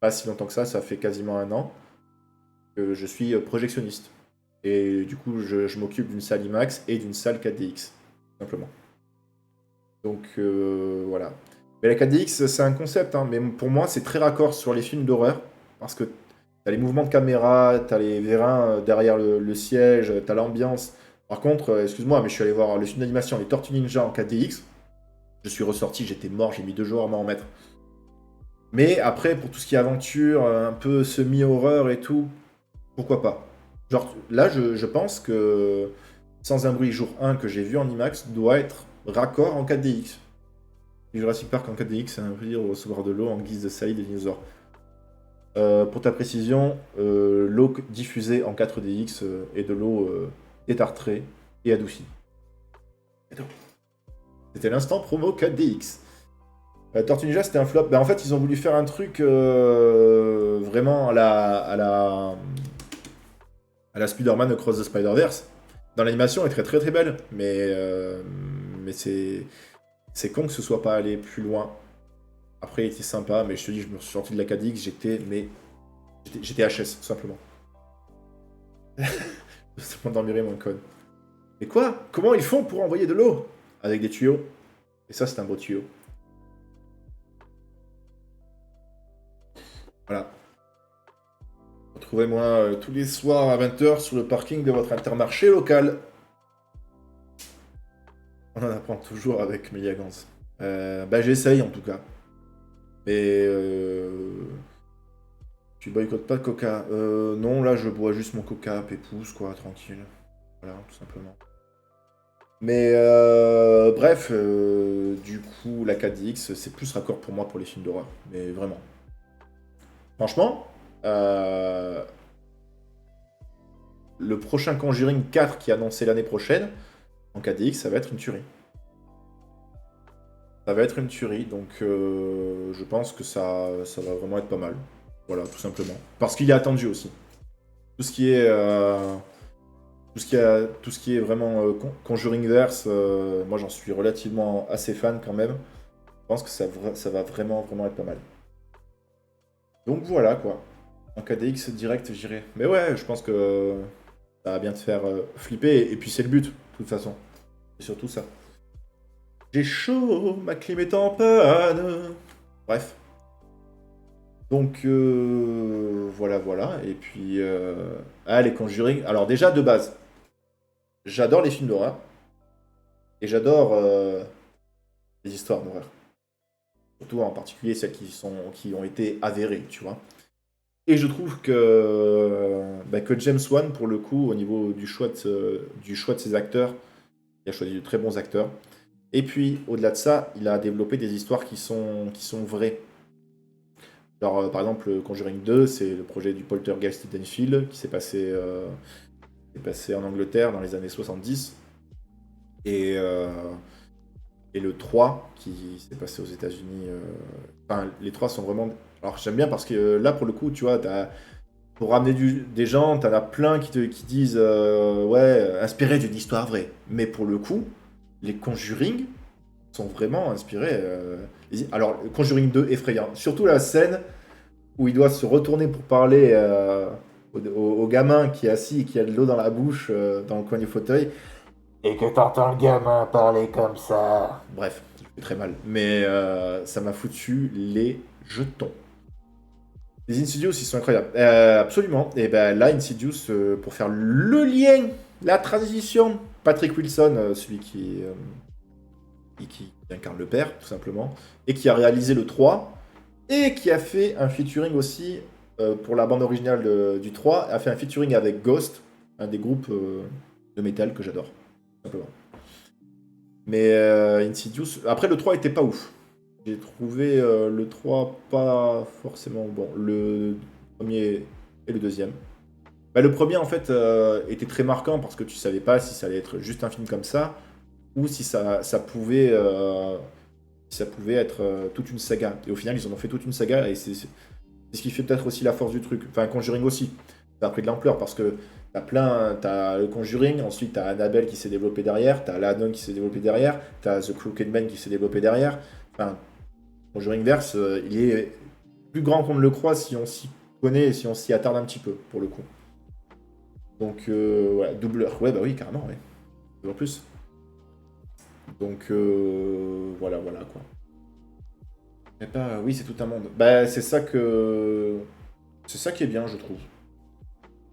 pas si longtemps que ça fait quasiment un an, que je suis projectionniste. Et du coup, je m'occupe d'une salle IMAX et d'une salle 4DX, simplement. Donc voilà. Mais la 4DX, c'est un concept, hein, mais pour moi, c'est très raccord sur les films d'horreur, parce que t'as les mouvements de caméra, t'as les vérins derrière le siège, t'as l'ambiance. Par contre, excuse-moi, mais je suis allé voir le film d'animation Les Tortues Ninja en 4DX. Je suis ressorti, j'étais mort, j'ai mis 2 jours à m'en remettre. Mais après, pour tout ce qui est aventure, un peu semi-horreur et tout, pourquoi pas? Genre, là, je pense que Sans un bruit jour 1 que j'ai vu en IMAX doit être raccord en 4DX. Jurassic Park en 4DX, c'est un plaisir de recevoir de l'eau en guise de saillie des dinosaures. Pour ta précision, l'eau diffusée en 4DX est de l'eau détartrée et adoucie. C'était l'instant promo 4DX. Tortue Ninja, c'était un flop. En fait, ils ont voulu faire un truc vraiment à la Spider-Man Across the Spider-Verse. Dans l'animation, elle est très très très belle, mais c'est con que ce soit pas allé plus loin. Après, il était sympa, mais je te dis, je me suis sorti de la 4DX, j'étais HS, tout simplement. Je m'endormirai, mon code. Mais quoi? Comment ils font pour envoyer de l'eau? Avec des tuyaux. Et ça, c'est un beau tuyau. Voilà. Retrouvez-moi tous les soirs à 20h sur le parking de votre intermarché local. On en apprend toujours avec Melia Gans. Bah, j'essaye en tout cas. Mais tu boycottes pas de coca. Non, là, je bois juste mon coca, pépouze, quoi, tranquille. Voilà, tout simplement. Mais bref, du coup, la 4DX, c'est plus raccord pour moi pour les films d'horreur. Mais vraiment. Franchement, le prochain Conjuring 4 qui est annoncé l'année prochaine, en 4DX, ça va être une tuerie. Ça va être une tuerie, donc je pense que ça va vraiment être pas mal. Voilà, tout simplement. Parce qu'il est attendu aussi. Tout ce qui est, tout ce qui est vraiment Conjuring-verse, moi j'en suis relativement assez fan quand même. Je pense que ça va vraiment, vraiment être pas mal. Donc voilà quoi. En KDX direct, j'irai. Mais ouais, je pense que ça va bien te faire flipper. Et puis c'est le but, de toute façon. C'est surtout ça. J'ai chaud, ma clim est en panne. Bref. Donc voilà, voilà. Et puis, les Conjuring. Alors déjà, de base, j'adore les films d'horreur. Et j'adore les histoires d'horreur. Surtout en particulier celles qui ont été avérées, tu vois. Et je trouve que James Wan, pour le coup, au niveau du choix de ses acteurs, il a choisi de très bons acteurs. Et puis, au-delà de ça, il a développé des histoires qui sont vraies. Genre, par exemple, Conjuring 2, c'est le projet du poltergeist d'Enfield qui s'est passé en Angleterre dans les années 70. Et, euh, et le 3 qui s'est passé aux États-Unis. Enfin, les trois sont vraiment. Alors, j'aime bien parce que là, pour le coup, tu vois, pour ramener des gens, t'en as plein qui disent ouais, inspiré d'une histoire vraie. Mais pour le coup, les Conjuring sont vraiment inspirés. Alors, Conjuring 2, effrayant. Surtout la scène où il doit se retourner pour parler au gamin qui est assis et qui a de l'eau dans la bouche, dans le coin du fauteuil. Et que t'entends le gamin parler comme ça. Bref, je fais très mal. Mais ça m'a foutu les jetons. Les Insidious, ils sont incroyables. Absolument. Et ben là, Insidious, pour faire le lien, la transition, Patrick Wilson, celui qui incarne le père, tout simplement, et qui a réalisé le 3, et qui a fait un featuring aussi pour la bande originale du 3, a fait un featuring avec Ghost, un des groupes de métal que j'adore, tout simplement. Mais Insidious, après le 3 était pas ouf. J'ai trouvé le 3 pas forcément bon. Le premier et le deuxième. Bah, le premier, en fait, était très marquant parce que tu savais pas si ça allait être juste un film comme ça ou si ça pouvait être toute une saga. Et au final, ils en ont fait toute une saga et c'est ce qui fait peut-être aussi la force du truc. Enfin, Conjuring aussi. Ça a pris de l'ampleur parce que t'as le Conjuring, ensuite t'as Annabelle qui s'est développé derrière, t'as l'Anon qui s'est développé derrière, t'as The Crooked Man qui s'est développé derrière. Enfin, Conjuring Verse, il est plus grand qu'on ne le croit si on s'y connaît et si on s'y attarde un petit peu, pour le coup. Donc, voilà, doubleur. Ouais, bah oui, carrément, ouais. En plus. Donc, voilà, quoi. Et bah, oui, c'est tout un monde. Bah, c'est ça que. C'est ça qui est bien, je trouve.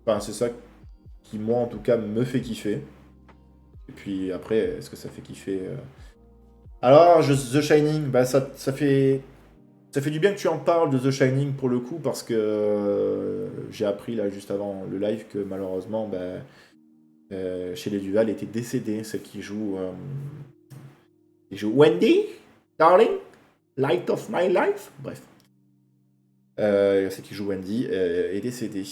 Enfin, c'est ça qui, moi, en tout cas, me fait kiffer. Et puis après, est-ce que ça fait kiffer Alors, The Shining, bah, ça fait du bien que tu en parles de The Shining pour le coup, parce que j'ai appris là juste avant le live que malheureusement, bah, Shelley Duvall était décédée, celle qui joue Wendy, darling, light of my life. Bref, celle qui joue Wendy est décédée.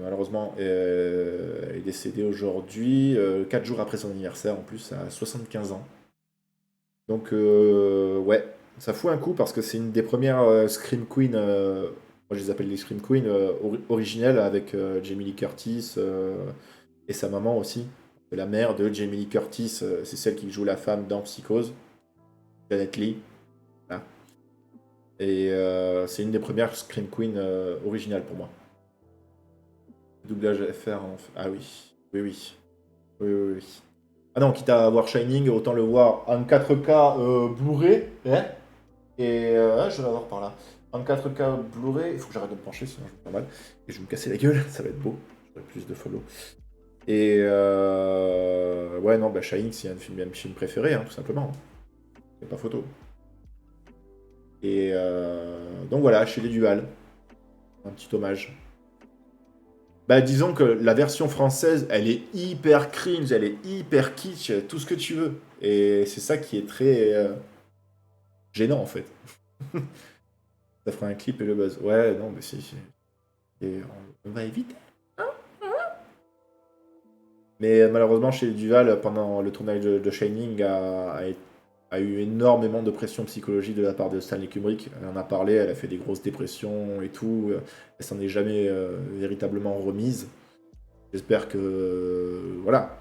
Malheureusement, est décédée aujourd'hui, 4 jours après son anniversaire, en plus à 75 ans. Donc, ouais, ça fout un coup parce que c'est une des premières Scream Queen, moi je les appelle les Scream Queen originelles avec Jamie Lee Curtis et sa maman aussi. La mère de Jamie Lee Curtis, c'est celle qui joue la femme dans Psychose, Janet Leigh. Voilà. Et c'est une des premières Scream Queen originales pour moi. Doublage FR, ah oui, oui, oui. Oui, oui, oui. Ah non, quitte à voir Shining, autant le voir en 4K Blu-ray. Hein. Et je vais l'avoir par là. En 4K Blu-ray, il faut que j'arrête de me pencher, sinon je vais me faire mal. Et je vais me casser la gueule, ça va être beau. J'aurai plus de follow. Et ouais, non, bah Shining, c'est un film préféré, hein, tout simplement. C'est pas photo. Et donc voilà, chez les Duval, un petit hommage. Bah disons que la version française, elle est hyper cringe, elle est hyper kitsch, tout ce que tu veux. Et c'est ça qui est très gênant en fait. Ça fera un clip et le buzz. Ouais, non, mais et on va éviter. Mais malheureusement, chez Duval, pendant le tournage de Shining, a eu énormément de pression psychologique de la part de Stanley Kubrick. Elle en a parlé, elle a fait des grosses dépressions et tout. Elle s'en est jamais véritablement remise. J'espère que, voilà,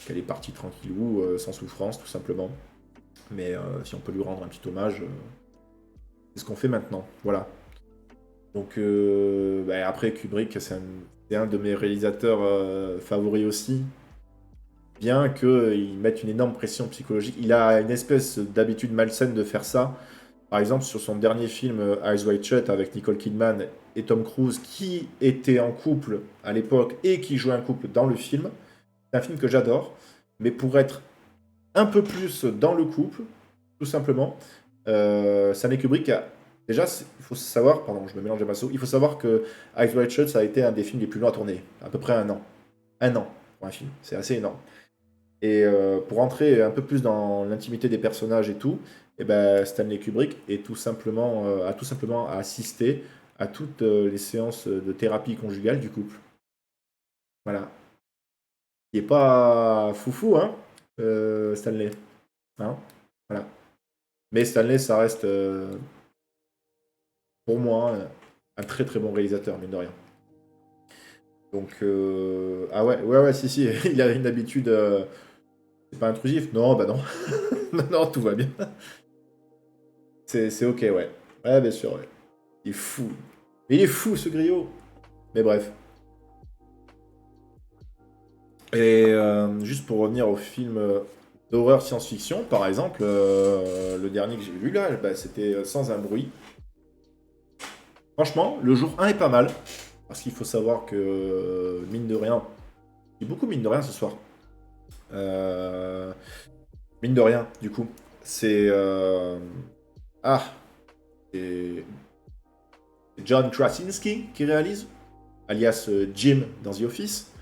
qu'elle est partie tranquillou, sans souffrance, tout simplement. Mais si on peut lui rendre un petit hommage, c'est ce qu'on fait maintenant. Voilà. Donc, bah, après, Kubrick, c'est un de mes réalisateurs favoris aussi. Bien qu'il mette une énorme pression psychologique, il a une espèce d'habitude malsaine de faire ça. Par exemple, sur son dernier film Eyes Wide Shut avec Nicole Kidman et Tom Cruise, qui était en couple à l'époque et qui jouait un couple dans le film. C'est un film que j'adore, mais pour être un peu plus dans le couple, tout simplement, Stanley Kubrick déjà, il faut savoir, pardon, je me mélange les pinceaux, il faut savoir que Eyes Wide Shut, ça a été un des films les plus longs à tourner, à peu près un an. Un an pour un film, c'est assez énorme. Et pour entrer un peu plus dans l'intimité des personnages et tout, et ben, Stanley Kubrick a tout simplement assisté à toutes les séances de thérapie conjugale du couple. Voilà. Il est pas foufou, hein, Stanley. Hein, voilà. Mais Stanley, ça reste, pour moi, un très très bon réalisateur, mine de rien. Donc, ah ouais, ouais, ouais, si, si, il a une habitude. C'est pas intrusif? Non, bah non. Non, non, tout va bien. C'est ok, ouais. Ouais, bien sûr, ouais. Il est fou. Mais il est fou, ce griot. Mais bref. Et juste pour revenir au film d'horreur science-fiction, par exemple, le dernier que j'ai vu là, bah, c'était Sans un bruit. Franchement, le jour 1 est pas mal. Parce qu'il faut savoir que, mine de rien, il y a beaucoup mine de rien ce soir. Euh, Mine de rien, du coup. C'est. Ah, c'est John Krasinski qui réalise, alias Jim dans The Office.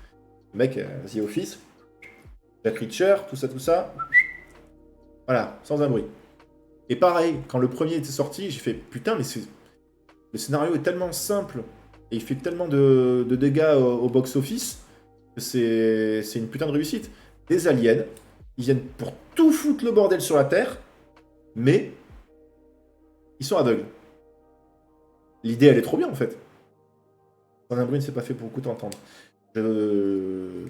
Le mec, The Office. Jack Reacher, tout ça, tout ça. Voilà, sans un bruit. Et pareil, quand le premier était sorti, j'ai fait putain, mais le scénario est tellement simple et il fait tellement de dégâts au box-office que c'est une putain de réussite. Des aliens, ils viennent pour tout foutre le bordel sur la Terre, mais ils sont aveugles. L'idée, elle est trop bien en fait. Sans un bruit ne s'est pas fait pour beaucoup t'entendre. Je...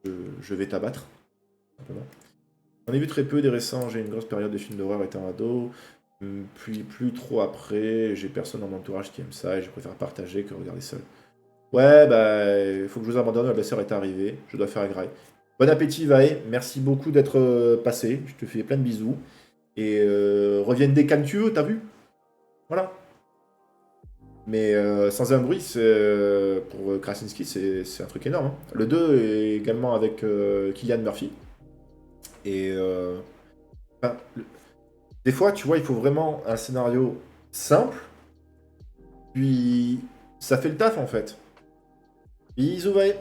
je vais t'abattre, simplement. J'en ai vu très peu des récents, j'ai une grosse période de films d'horreur étant ado, puis plus trop après, j'ai personne dans mon entourage qui aime ça et je préfère partager que regarder seul. Ouais, bah, il faut que je vous abandonne, la blessure est arrivée, je dois faire un graille. Bon appétit, Vae, merci beaucoup d'être passé, je te fais plein de bisous, et revienne dès quand tu veux, t'as vu? Voilà. Mais sans un bruit, pour Krasinski, c'est un truc énorme, hein. Le 2 est également avec Cillian Murphy, et enfin, des fois, tu vois, il faut vraiment un scénario simple, puis ça fait le taf en fait. Bisous, ouais.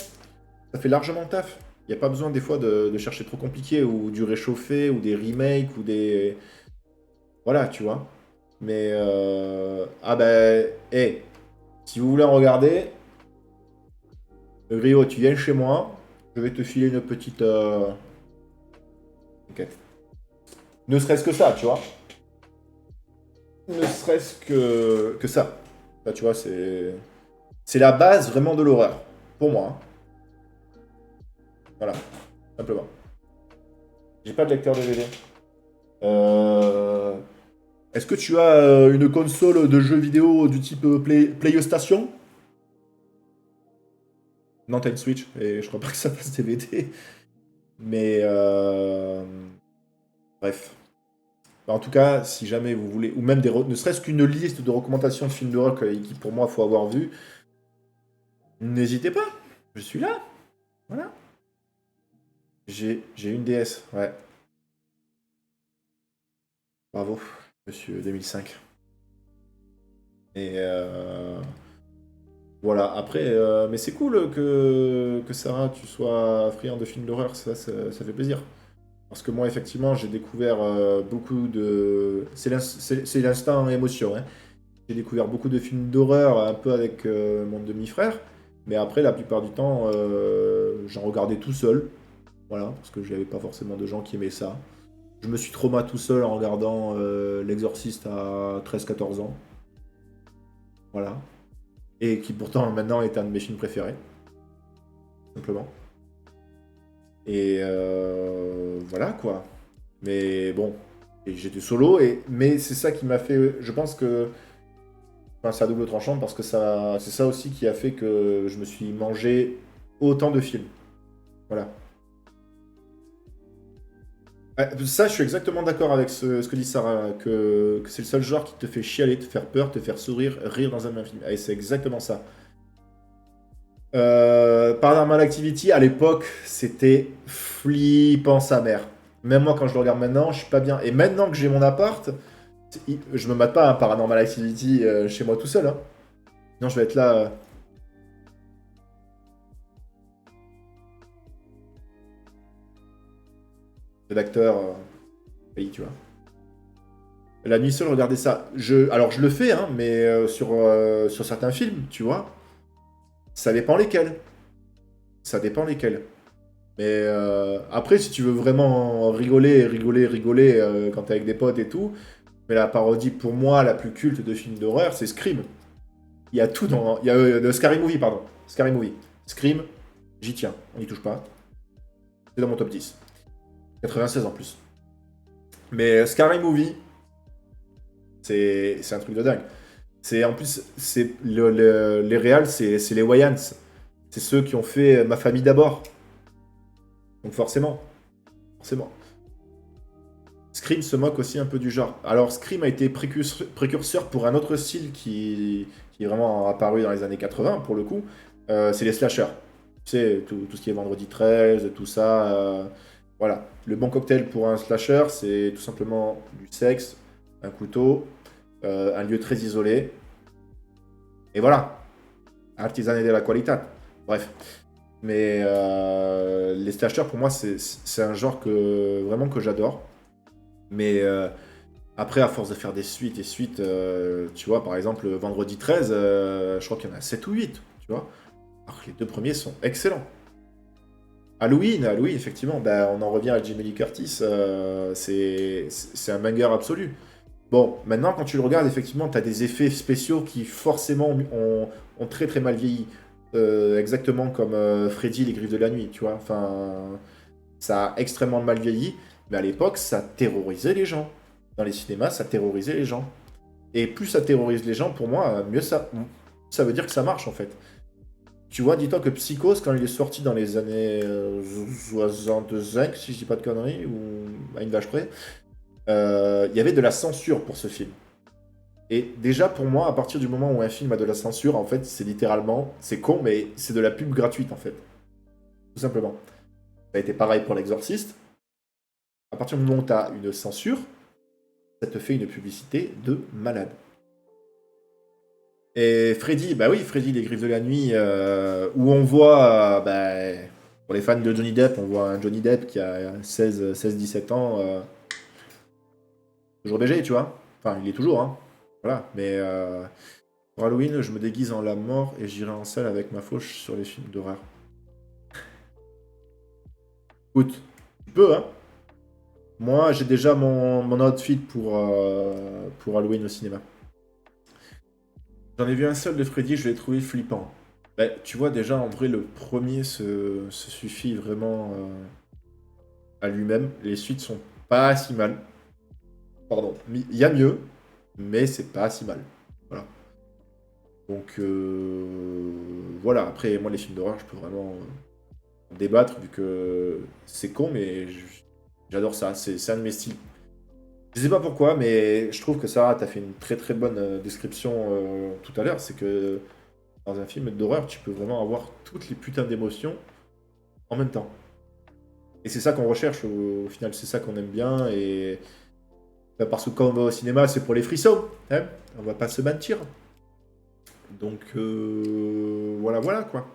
Ça fait largement le taf. Il n'y a pas besoin des fois de chercher trop compliqué ou du réchauffé ou des remakes ou des. Voilà, tu vois. Mais. Ah ben. Hey, si vous voulez en regarder, le griot, tu viens chez moi. Je vais te filer une petite. Ok. Ne serait-ce que ça, tu vois. Ne serait-ce que ça. Là, tu vois, c'est la base vraiment de l'horreur. Pour moi, hein. Voilà, simplement. J'ai pas de lecteur DVD. Euh, Est-ce que tu as une console de jeux vidéo du type PlayStation? Non, t'as une Switch, et je crois pas que ça passe DVD. Mais bref. Bah, en tout cas, si jamais vous voulez, ou même ne serait-ce qu'une liste de recommandations de films de rock qui pour moi faut avoir vu, n'hésitez pas. Je suis là. Voilà. J'ai une DS, ouais. Bravo, monsieur 2005. Et voilà, après, mais c'est cool que Sarah, tu sois friand de films d'horreur, ça fait plaisir. Parce que moi, effectivement, j'ai découvert beaucoup de. C'est l'instant émotion, hein. J'ai découvert beaucoup de films d'horreur un peu avec mon demi-frère, mais après, la plupart du temps, j'en regardais tout seul. Voilà, parce que j'avais pas forcément de gens qui aimaient ça. Je me suis traumatisé tout seul en regardant L'Exorciste à 13-14 ans. Voilà. Et qui pourtant maintenant est un de mes films préférés. Simplement. Et voilà quoi. Mais bon, et j'étais solo, mais c'est ça qui m'a fait. Je pense que. Enfin, c'est à double tranchant parce que c'est ça aussi qui a fait que je me suis mangé autant de films. Voilà. Ça, je suis exactement d'accord avec ce que dit Sarah, que c'est le seul genre qui te fait chialer, te faire peur, te faire sourire, rire dans un même film. Et c'est exactement ça. Paranormal Activity, à l'époque, c'était flippant sa mère. Même moi, quand je le regarde maintenant, je suis pas bien. Et maintenant que j'ai mon appart, Je me mate pas un Paranormal Activity chez moi tout seul. Hein. Non, je vais être là. De l'acteur. Oui, tu vois. La nuit seule, regardez ça. Alors, je le fais, hein, mais sur certains films, tu vois. Ça dépend lesquels. Ça dépend lesquels. Mais après, si tu veux vraiment rigoler quand t'es avec des potes et tout, mais la parodie pour moi la plus culte de film d'horreur, c'est Scream. Il y a tout dans. Il y a de Scary Movie, pardon. Scary Movie. Scream, j'y tiens, on n'y touche pas. C'est dans mon top 10. 96 en plus. Mais Scary Movie, c'est un truc de dingue. C'est en plus, c'est les réals, c'est les Wayans. C'est ceux qui ont fait Ma famille d'abord. Donc forcément. Scream se moque aussi un peu du genre. Alors Scream a été précurseur pour un autre style qui est vraiment apparu dans les années 80 pour le coup. C'est les slashers. Tu sais, tout ce qui est Vendredi 13, tout ça. Voilà. Le bon cocktail pour un slasher, c'est tout simplement du sexe, un couteau, un lieu très isolé. Et voilà. Artisanale de la qualità. Bref. Mais les slashers, pour moi, c'est un genre vraiment que j'adore. Mais après, à force de faire des suites et suites, tu vois, par exemple, Vendredi 13, je crois qu'il y en a 7 ou 8, tu vois. Alors que les deux premiers sont excellents. Halloween, effectivement, bah, on en revient à Jamie Lee Curtis, c'est un banger absolu. Bon, maintenant, quand tu le regardes, effectivement, tu as des effets spéciaux qui, forcément, ont très très mal vieilli. Exactement comme Freddy, les griffes de la nuit, tu vois. Enfin, ça a extrêmement mal vieilli, mais à l'époque, ça terrorisait les gens. Dans les cinémas, ça terrorisait les gens. Et plus ça terrorise les gens, pour moi, mieux ça veut dire que ça marche, en fait. Tu vois, dis-toi que Psychose, quand il est sorti dans les années 65, si je dis pas de conneries, ou à une vache près, il y avait de la censure pour ce film. Et déjà, pour moi, à partir du moment où un film a de la censure, en fait, c'est littéralement, c'est con, mais c'est de la pub gratuite, en fait. Tout simplement. Ça a été pareil pour L'Exorciste. À partir du moment où tu as une censure, ça te fait une publicité de malade. Et Freddy, bah oui, Freddy, les griffes de la nuit, où on voit, pour les fans de Johnny Depp, on voit un Johnny Depp qui a 16-17 ans, toujours BG, tu vois. Enfin, il est toujours, hein. Voilà, mais pour Halloween, je me déguise en la mort et j'irai en salle avec ma fauche sur les films d'horreur. Écoute, tu peux, hein. Moi, j'ai déjà mon outfit pour Halloween au cinéma. J'en ai vu un seul de Freddy, je l'ai trouvé flippant. Bah, tu vois, déjà, en vrai, le premier se suffit vraiment à lui-même. Les suites sont pas si mal. Pardon. Il y a mieux, mais c'est pas si mal. Voilà. Donc, voilà. Après, moi, les films d'horreur, je peux vraiment débattre, vu que c'est con, mais j'adore ça. C'est un de mes styles. Je sais pas pourquoi, mais je trouve que Sarah, t'as fait une très très bonne description tout à l'heure. C'est que dans un film d'horreur, tu peux vraiment avoir toutes les putains d'émotions en même temps. Et c'est ça qu'on recherche au final, c'est ça qu'on aime bien. Et bah, parce que quand on va au cinéma, c'est pour les frissons. Hein, on va pas se mentir. Donc voilà, voilà quoi.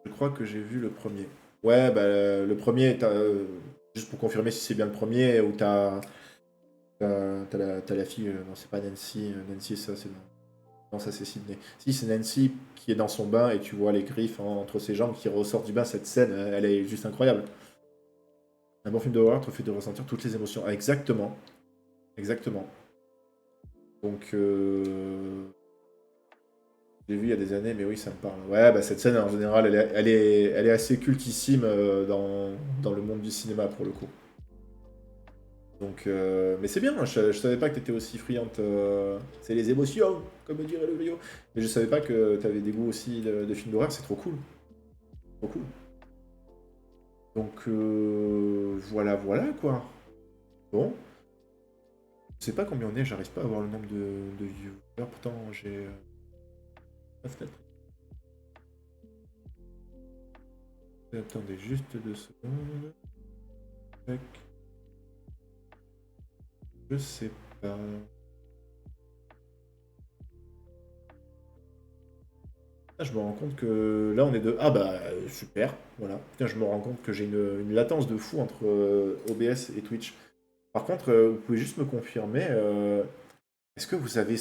Je crois que j'ai vu le premier. Ouais, bah, le premier, juste pour confirmer si c'est bien le premier, où t'as la fille, non c'est pas Nancy, Nancy ça c'est non, ça c'est Sydney. Si, c'est Nancy qui est dans son bain et tu vois les griffes entre ses jambes qui ressortent du bain. Cette scène, elle est juste incroyable. Un bon film d'horreur te fait de ressentir toutes les émotions. Ah, exactement. Exactement. Donc, j'ai vu il y a des années, mais oui, ça me parle. Ouais, bah cette scène, en général, elle est assez cultissime dans le monde du cinéma, pour le coup. Donc, mais c'est bien, je savais pas que tu étais aussi friande. C'est les émotions, comme dirait le griot. Mais je savais pas que tu avais des goûts aussi de films d'horreur, c'est trop cool. Trop cool. Donc, voilà, voilà, quoi. Bon. Je sais pas combien on est, j'arrive pas à voir le nombre de viewers. Pourtant, j'ai 9. Attendez juste 2 secondes. Tac. Je sais pas. Ah, je me rends compte que là on est de. Ah bah super, voilà. Putain, je me rends compte que j'ai une latence de fou entre OBS et Twitch. Par contre, vous pouvez juste me confirmer, est-ce que vous avez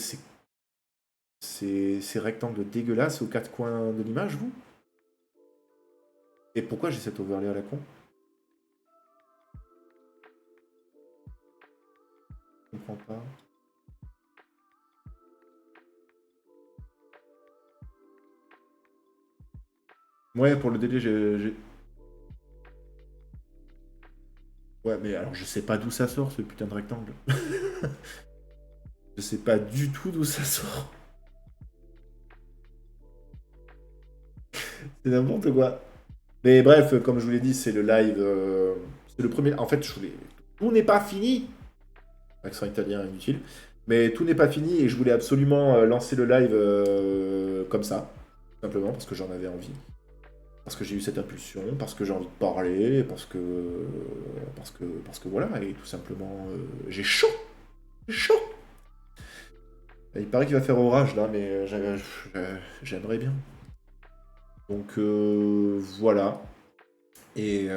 ces rectangles dégueulasses aux quatre coins de l'image, vous? Et pourquoi j'ai cet overlay à la con? Je comprends pas. Ouais, pour le délai, Ouais, mais alors je sais pas d'où ça sort, ce putain de rectangle. Je sais pas du tout d'où ça sort. C'est n'importe quoi. Mais bref, comme je vous l'ai dit, c'est le live. C'est le premier. En fait, je voulais. Tout n'est pas fini. Accent italien inutile. Mais tout n'est pas fini et je voulais absolument lancer le live comme ça. Simplement parce que j'en avais envie. Parce que j'ai eu cette impulsion, parce que j'ai envie de parler, parce que voilà, et tout simplement, j'ai chaud. J'ai chaud. Il paraît qu'il va faire orage là, mais j'aimerais bien. Donc voilà. Et il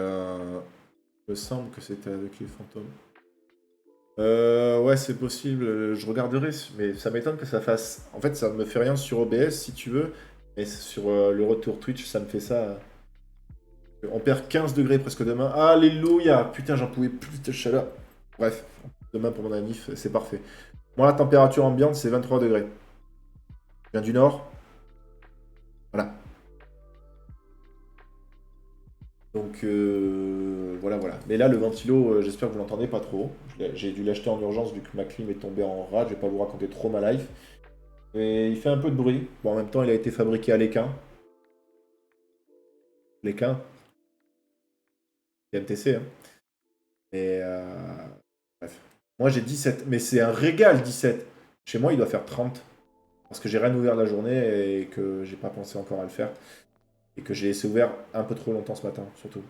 me semble que c'était avec les fantômes. Ouais, c'est possible, je regarderai, mais ça m'étonne que ça fasse. En fait, ça me fait rien sur OBS si tu veux, mais sur le retour Twitch, ça me fait ça. On perd 15 degrés presque demain. Alléluia! Putain, j'en pouvais plus de chaleur. Bref, demain pour mon anniv, c'est parfait. Moi, la température ambiante, c'est 23 degrés. Je viens du nord. Voilà. Donc voilà, voilà. Mais là, le ventilo, j'espère que vous l'entendez pas trop. J'ai dû l'acheter en urgence vu que ma clim est tombée en rade. Je vais pas vous raconter trop ma life. Et il fait un peu de bruit. Bon, en même temps, il a été fabriqué à l'Équin. L'Équin, MTC, hein. Et bref. Moi, j'ai 17. Mais c'est un régal, 17. Chez moi, il doit faire 30. Parce que j'ai rien ouvert la journée et que j'ai pas pensé encore à le faire. Et que j'ai laissé ouvert un peu trop longtemps ce matin, surtout.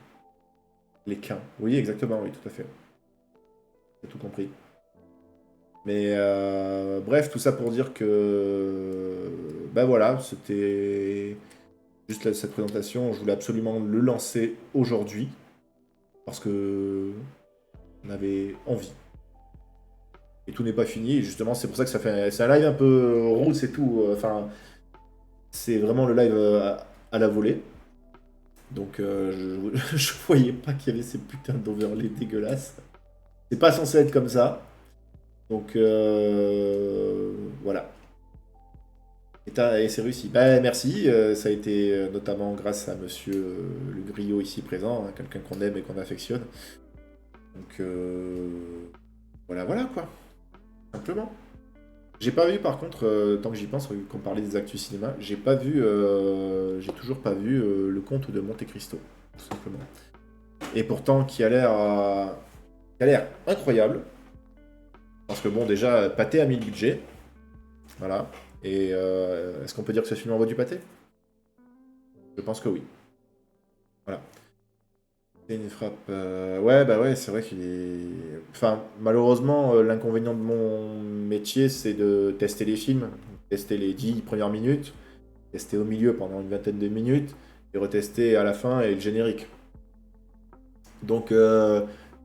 L'Équin. Oui, exactement, oui, tout à fait. J'ai tout compris. Mais bref, tout ça pour dire que ben voilà, c'était juste cette présentation. Je voulais absolument le lancer aujourd'hui parce que on avait envie. Et tout n'est pas fini. Et justement, c'est pour ça que ça fait. C'est un live un peu roots et tout. Enfin, c'est vraiment le live à la volée. Donc je voyais pas qu'il y avait ces putains d'overlays dégueulasses. C'est pas censé être comme ça. Donc voilà. Et c'est réussi. Ben, merci. Ça a été notamment grâce à monsieur le griot ici présent, hein, quelqu'un qu'on aime et qu'on affectionne. Donc voilà, voilà quoi. Simplement. J'ai pas vu par contre, tant que j'y pense, vu qu'on parlait des actus cinéma, j'ai toujours pas vu le conte de Monte Cristo, tout simplement. Et pourtant qui a l'air incroyable. Parce que bon, déjà, Pathé a mis le budget. Voilà. Et est-ce qu'on peut dire que ce film envoie du pâté? Je pense que oui. Voilà. C'est une frappe. Ouais, bah ouais, c'est vrai qu'il est. Enfin, malheureusement, l'inconvénient de mon métier, c'est de tester les films. Tester les 10 premières minutes, tester au milieu pendant une vingtaine de minutes, et retester à la fin et le générique. Donc,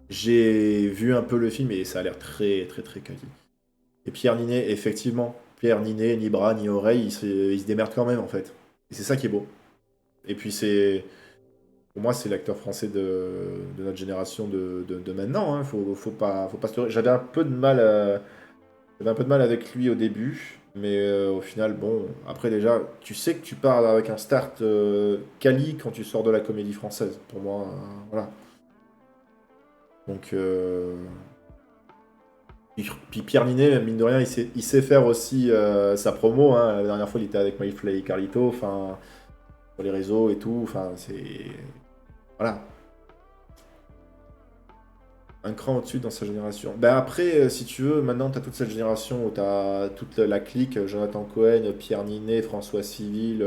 j'ai vu un peu le film et ça a l'air très, très, très quali. Et Pierre Ninet, effectivement, Pierre Ninet, ni bras, ni oreille, il se démerde quand même, en fait. Et c'est ça qui est beau. Et puis, c'est. Pour moi, c'est l'acteur français de notre génération de maintenant. Hein. Faut pas se leurrer. J'avais un peu de mal avec lui au début, mais au final, bon. Après, déjà, tu sais que tu pars avec un start quali quand tu sors de la comédie française. Pour moi, voilà. Donc, puis Pierre Ninet, mine de rien, il sait faire aussi sa promo. Hein. La dernière fois, il était avec MyFly et Carlito, enfin, sur les réseaux et tout. Enfin, c'est. Voilà. Un cran au-dessus dans sa génération. Ben après, si tu veux, maintenant, tu as toute cette génération où tu as toute la clique, Jonathan Cohen, Pierre Ninet, François Civil,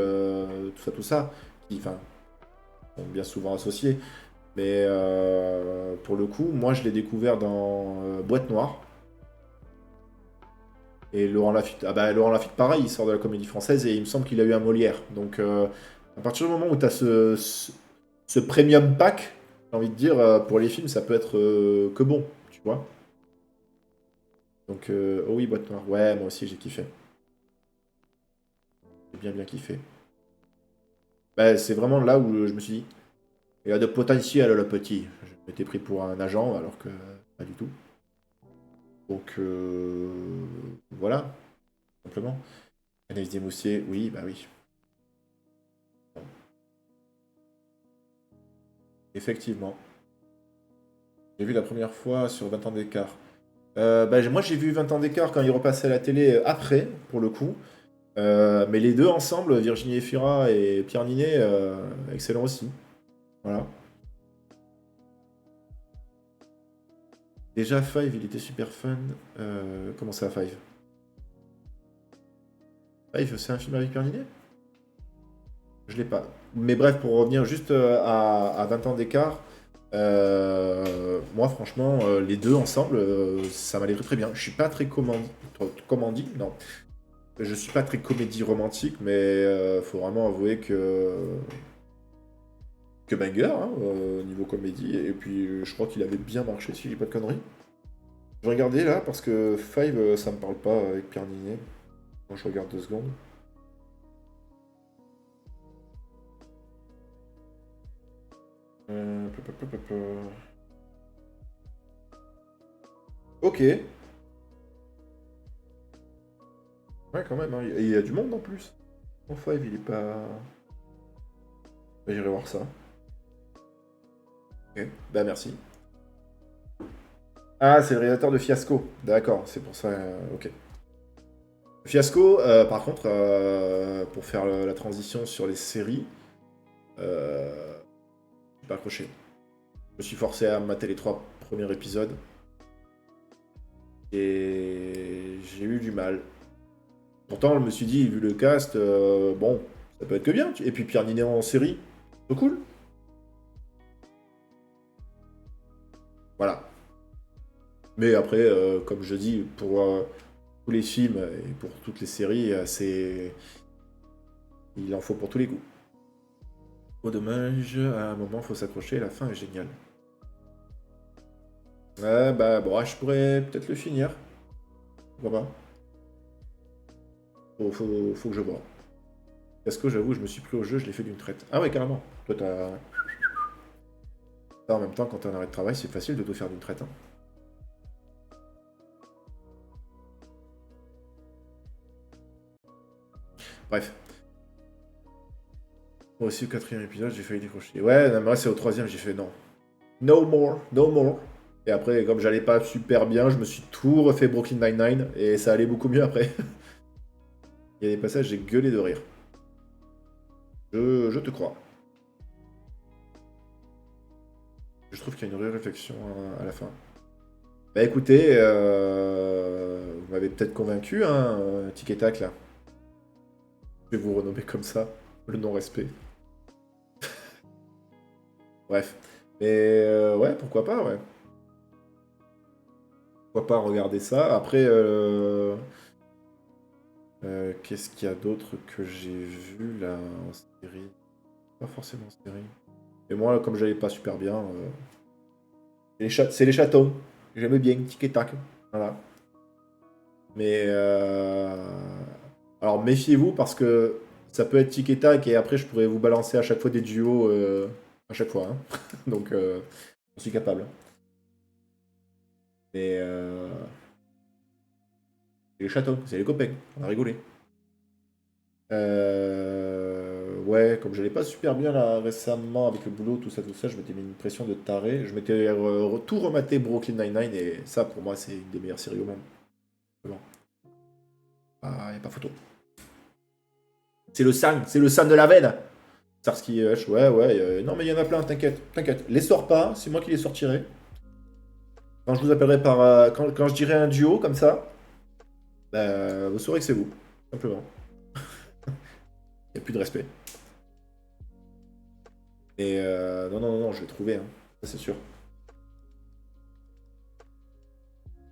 tout ça, qui, enfin, sont bien souvent associés. Mais pour le coup, moi, je l'ai découvert dans Boîte Noire. Et Laurent Lafitte, ah bah Laurent Lafitte, pareil, il sort de la comédie française et il me semble qu'il a eu un Molière. Donc, à partir du moment où tu as ce premium pack, j'ai envie de dire, pour les films, ça peut être que bon, tu vois. Donc, oh oui, Boîte Noire. Ouais, moi aussi, j'ai kiffé. J'ai bien, bien kiffé. Bah, c'est vraiment là où je me suis dit, il a de potentiel, le petit. Je m'étais pris pour un agent, alors que pas du tout. Donc, voilà, simplement. Anaïs Desmoustiers, oui, bah oui. Effectivement. J'ai vu la première fois sur 20 ans d'écart. Bah, moi, j'ai vu 20 ans d'écart quand il repassait à la télé après, pour le coup. Mais les deux ensemble, Virginie Efira et Pierre Ninet, excellent aussi. Voilà. Déjà, Five, il était super fun. Comment ça, Five? Five, c'est un film avec Pierre Ninet? Je l'ai pas. Mais bref, pour revenir juste à 20 ans d'écart, moi, franchement, les deux ensemble, ça m'allait très très bien. Je suis pas très comédie, non. Je suis pas très comédie romantique, mais faut vraiment avouer que banger, hein, niveau comédie. Et puis, je crois qu'il avait bien marché, si j'ai pas de conneries. Je vais regarder là, parce que Five, ça me parle pas avec Pierre Ninet. Moi, je regarde 2 secondes. Peu, peu, peu, peu. Ok. Ouais, quand même, hein. Et il y a du monde en plus. En Five, il est pas. Bah, j'irai voir ça. Ok. Bah, merci. Ah, c'est le réalisateur de Fiasco. D'accord, c'est pour ça. Ok. Fiasco, par contre, pour faire la transition sur les séries, j'ai pas accroché. Je me suis forcé à mater les 3 premiers épisodes et j'ai eu du mal. Pourtant, je me suis dit, vu le cast, bon, ça peut être que bien. Et puis Pierre Ninet en série, c'est cool. Voilà. Mais après, comme je dis, pour tous les films et pour toutes les séries, il en faut pour tous les goûts. Oh dommage, à un moment, faut s'accrocher, la fin est géniale. Ouais, bah bon, je pourrais peut-être le finir. Pourquoi pas? Faut que je vois. Parce que j'avoue, je me suis pris au jeu, je l'ai fait d'une traite. Ah ouais, carrément. Toi, t'as. En même temps, quand t'es en arrêt de travail, c'est facile de tout faire d'une traite, hein. Bref. Moi aussi, au 4e épisode, j'ai failli décrocher. Ouais, non, mais moi, c'est au 3e, j'ai fait non. No more, no more. Et après, comme j'allais pas super bien, je me suis tout refait Brooklyn Nine-Nine et ça allait beaucoup mieux après. Il y a des passages, j'ai gueulé de rire. Je te crois. Je trouve qu'il y a une vraie réflexion à la fin. Bah écoutez, vous m'avez peut-être convaincu, hein, Tic et Tac là. Je vais vous renommer comme ça, le non-respect. Bref. Mais ouais, pourquoi pas, ouais. Pourquoi pas regarder ça. Après, qu'est-ce qu'il y a d'autre que j'ai vu là en série? Pas forcément en série. Et moi, comme j'allais pas super bien, c'est les chatons. J'aime bien, tic et tac. Voilà. Mais alors méfiez-vous parce que ça peut être tic et tac et après je pourrais vous balancer à chaque fois des duos à chaque fois, hein. Donc je suis capable. Mais c'est les chatons, c'est les copains. On a rigolé. Ouais, comme j'allais pas super bien là récemment avec le boulot, tout ça, je m'étais mis une pression de taré. Je m'étais tout rematé Brooklyn Nine-Nine et ça pour moi c'est une des meilleures séries au monde. Vraiment. Ah, y a pas photo. C'est le sang de la veine. Starsky et Hutch, ouais, ouais. Non mais il y en a plein, t'inquiète, t'inquiète. Les sors pas, c'est moi qui les sortirai. Quand je vous appellerai par. Quand je dirai un duo comme ça, bah, vous saurez que c'est vous. Simplement. Il n'y a plus de respect. Et non, non, non, non, je vais trouver, hein. Ça c'est sûr.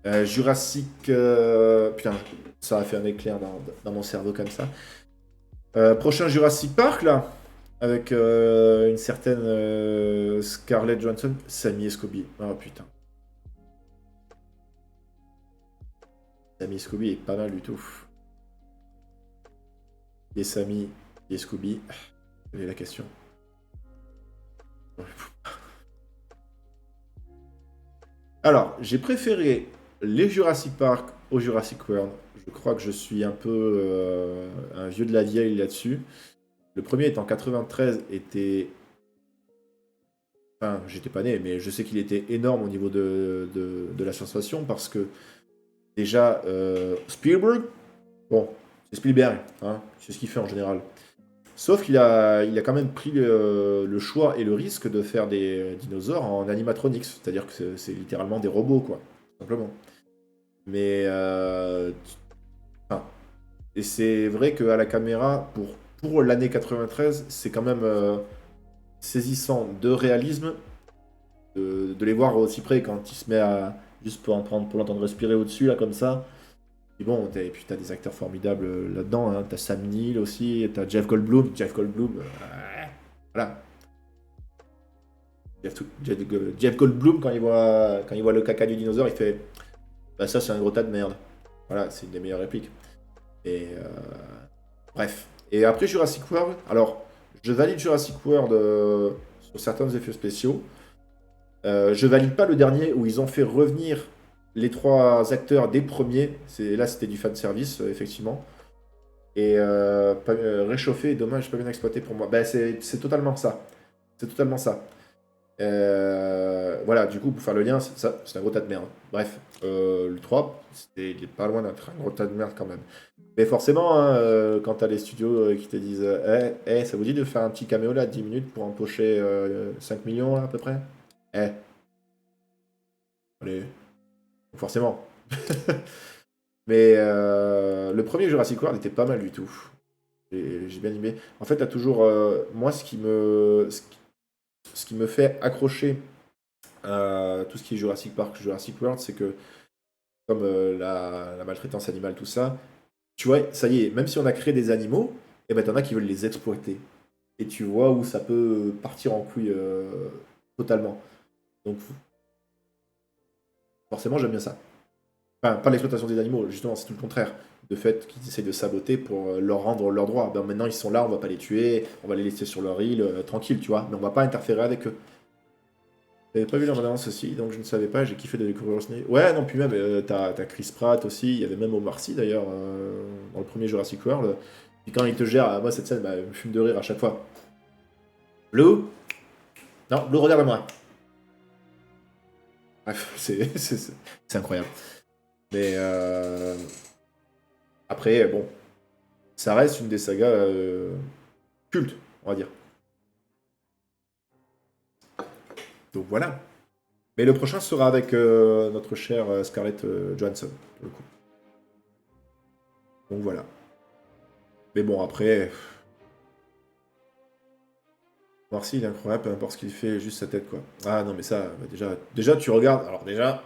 Jurassic... Putain, ça a fait un éclair dans mon cerveau comme ça. Prochain Jurassic Park, là, avec une certaine Scarlett Johansson, Sammy et Scooby. Oh putain. Sammy et Scooby est pas mal du tout. Et Sammy et Scooby, quelle est la question? Alors, j'ai préféré les Jurassic Park au Jurassic World. Je crois que je suis un peu un vieux de la vieille là-dessus. Le premier est en 93, était... Enfin, j'étais pas né, mais je sais qu'il était énorme au niveau de la sensation parce que déjà, Spielberg, bon, c'est Spielberg, hein, c'est ce qu'il fait en général. Sauf qu'il a quand même pris le choix et le risque de faire des dinosaures en animatronics, c'est-à-dire que c'est littéralement des robots, quoi, tout simplement. Mais, enfin, et c'est vrai qu'à la caméra, pour l'année 93, c'est quand même saisissant de réalisme de les voir aussi près quand il se met à juste pour en prendre pour l'entendre respirer au-dessus là comme ça. Et bon, et puis t'as des acteurs formidables là-dedans. Hein. T'as Sam Neill aussi, t'as Jeff Goldblum. Jeff Goldblum, voilà. Jeff Goldblum quand il voit le caca du dinosaure, il fait bah ça c'est un gros tas de merde. Voilà, c'est une des meilleures répliques. Et bref. Et après Jurassic World, alors je valide Jurassic World sur certains effets spéciaux. Je valide pas le dernier où ils ont fait revenir les trois acteurs des premiers. Là, c'était du fan service, effectivement. Et réchauffé, dommage, pas bien exploité pour moi. Ben, c'est totalement ça. C'est totalement ça. Voilà, du coup, pour faire le lien, c'est un gros tas de merde. Bref, le 3, il est pas loin d'être un gros tas de merde quand même. Mais forcément, hein, quand t'as les studios qui te disent ça vous dit de faire un petit caméo là, 10 minutes pour empocher 5 millions là, à peu près. Allez, forcément. Mais le premier Jurassic World était pas mal du tout. J'ai bien aimé. En fait, t'as toujours. Moi, ce qui me fait accrocher à tout ce qui est Jurassic Park, Jurassic World, c'est que, comme la maltraitance animale, tout ça, tu vois, ça y est, même si on a créé des animaux, et ben t'en as qui veulent les exploiter. Et tu vois où ça peut partir en couille totalement. Donc, forcément, j'aime bien ça. Enfin, pas l'exploitation des animaux, justement, c'est tout le contraire. De fait qu'ils essayent de saboter pour leur rendre leurs droits. Ben, maintenant, ils sont là, on va pas les tuer, on va les laisser sur leur île, tranquille, tu vois. Mais on va pas interférer avec eux. J'avais pas vu la bande aussi, donc je ne savais pas, j'ai kiffé de découvrir ce nez. Ouais, non, puis même, t'as Chris Pratt aussi, il y avait même Omar Sy d'ailleurs, dans le premier Jurassic World. Et quand il te gère, moi, cette scène, bah, elle me fume de rire à chaque fois. Blue? Non, Blue, regarde-moi. Bref, c'est incroyable. Mais après, bon, ça reste une des sagas cultes, on va dire. Donc voilà. Mais le prochain sera avec notre chère Scarlett Johansson, pour le coup. Donc voilà. Mais bon, après, Marcy, il est incroyable, peu importe ce qu'il fait, juste sa tête, quoi. Ah non, mais ça, bah, déjà, tu regardes. Alors déjà,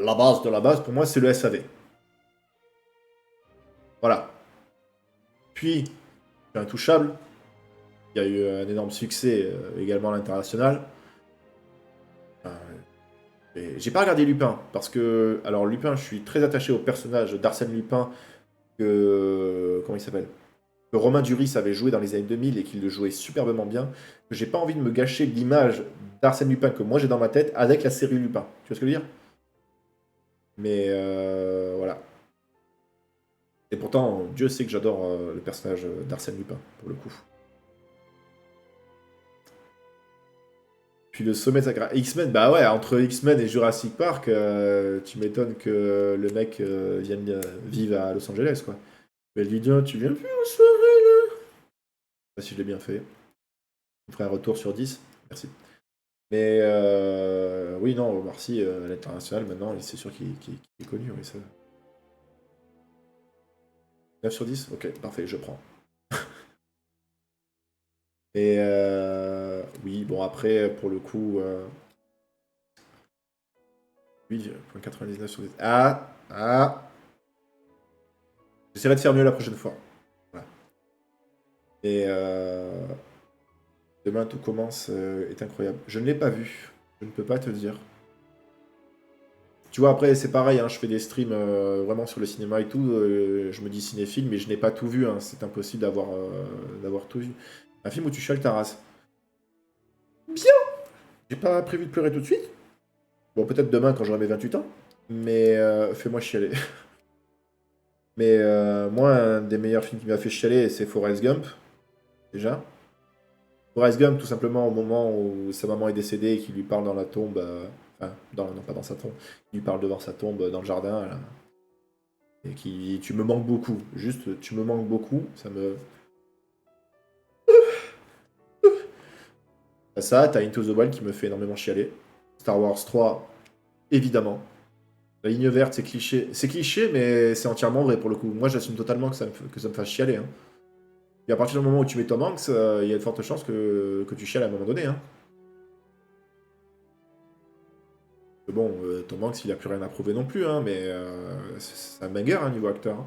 la base de la base, pour moi, c'est le SAV. Voilà. Puis, Intouchable. Il y a eu un énorme succès également à l'international. J'ai pas regardé Lupin, parce que, alors Lupin, je suis très attaché au personnage d'Arsène Lupin, comment il s'appelle? Que Romain Duris avait joué dans les années 2000 et qu'il le jouait superbement bien, que j'ai pas envie de me gâcher l'image d'Arsène Lupin que moi j'ai dans ma tête avec la série Lupin. Tu vois ce que je veux dire? Mais voilà. Et pourtant, Dieu sait que j'adore le personnage d'Arsène Lupin, pour le coup. Puis le sommet de sa X-Men, bah ouais, entre X-Men et Jurassic Park, tu m'étonnes que le mec vienne vivre à Los Angeles, quoi. Elle lui dit, ah, tu viens plus au soirée, là? Je sais pas si je l'ai bien fait. On ferait un retour sur 10. Merci. Mais oui, non, Omar Sy, à l'international, maintenant, c'est sûr qu'il est connu. Oui, ça. 9 sur 10. Ok, parfait, je prends. Et oui, bon, après, pour le coup, 8,99 sur des... Ah. J'essaierai de faire mieux la prochaine fois. Voilà. Et demain, tout commence est incroyable. Je ne l'ai pas vu. Je ne peux pas te dire. Tu vois, après, c'est pareil, hein, je fais des streams vraiment sur le cinéma et tout. Je me dis cinéphile, mais je n'ai pas tout vu. Hein, c'est impossible d'avoir tout vu. Un film où tu chiales ta race. Bien. J'ai pas prévu de pleurer tout de suite. Bon, peut-être demain quand j'aurai mes 28 ans. Mais fais-moi chialer. Mais moi, un des meilleurs films qui m'a fait chialer, c'est Forrest Gump. Déjà. Forrest Gump, tout simplement, au moment où sa maman est décédée et qu'il lui parle dans la tombe. Enfin, non, pas dans sa tombe. Il lui parle devant sa tombe dans le jardin. Là, et qui, tu me manques beaucoup. Juste, tu me manques beaucoup. Ça me. Ça, t'as Into the Wild qui me fait énormément chialer. Star Wars 3, évidemment. La ligne verte, c'est cliché. C'est cliché, mais c'est entièrement vrai pour le coup. Moi, j'assume totalement que ça me fasse chialer. Hein. Et à partir du moment où tu mets Tom Hanks, il y a de fortes chances que tu chiales à un moment donné. Hein. Bon, Tom Hanks, il a plus rien à prouver non plus, hein, mais c'est un banger hein, niveau acteur. Hein.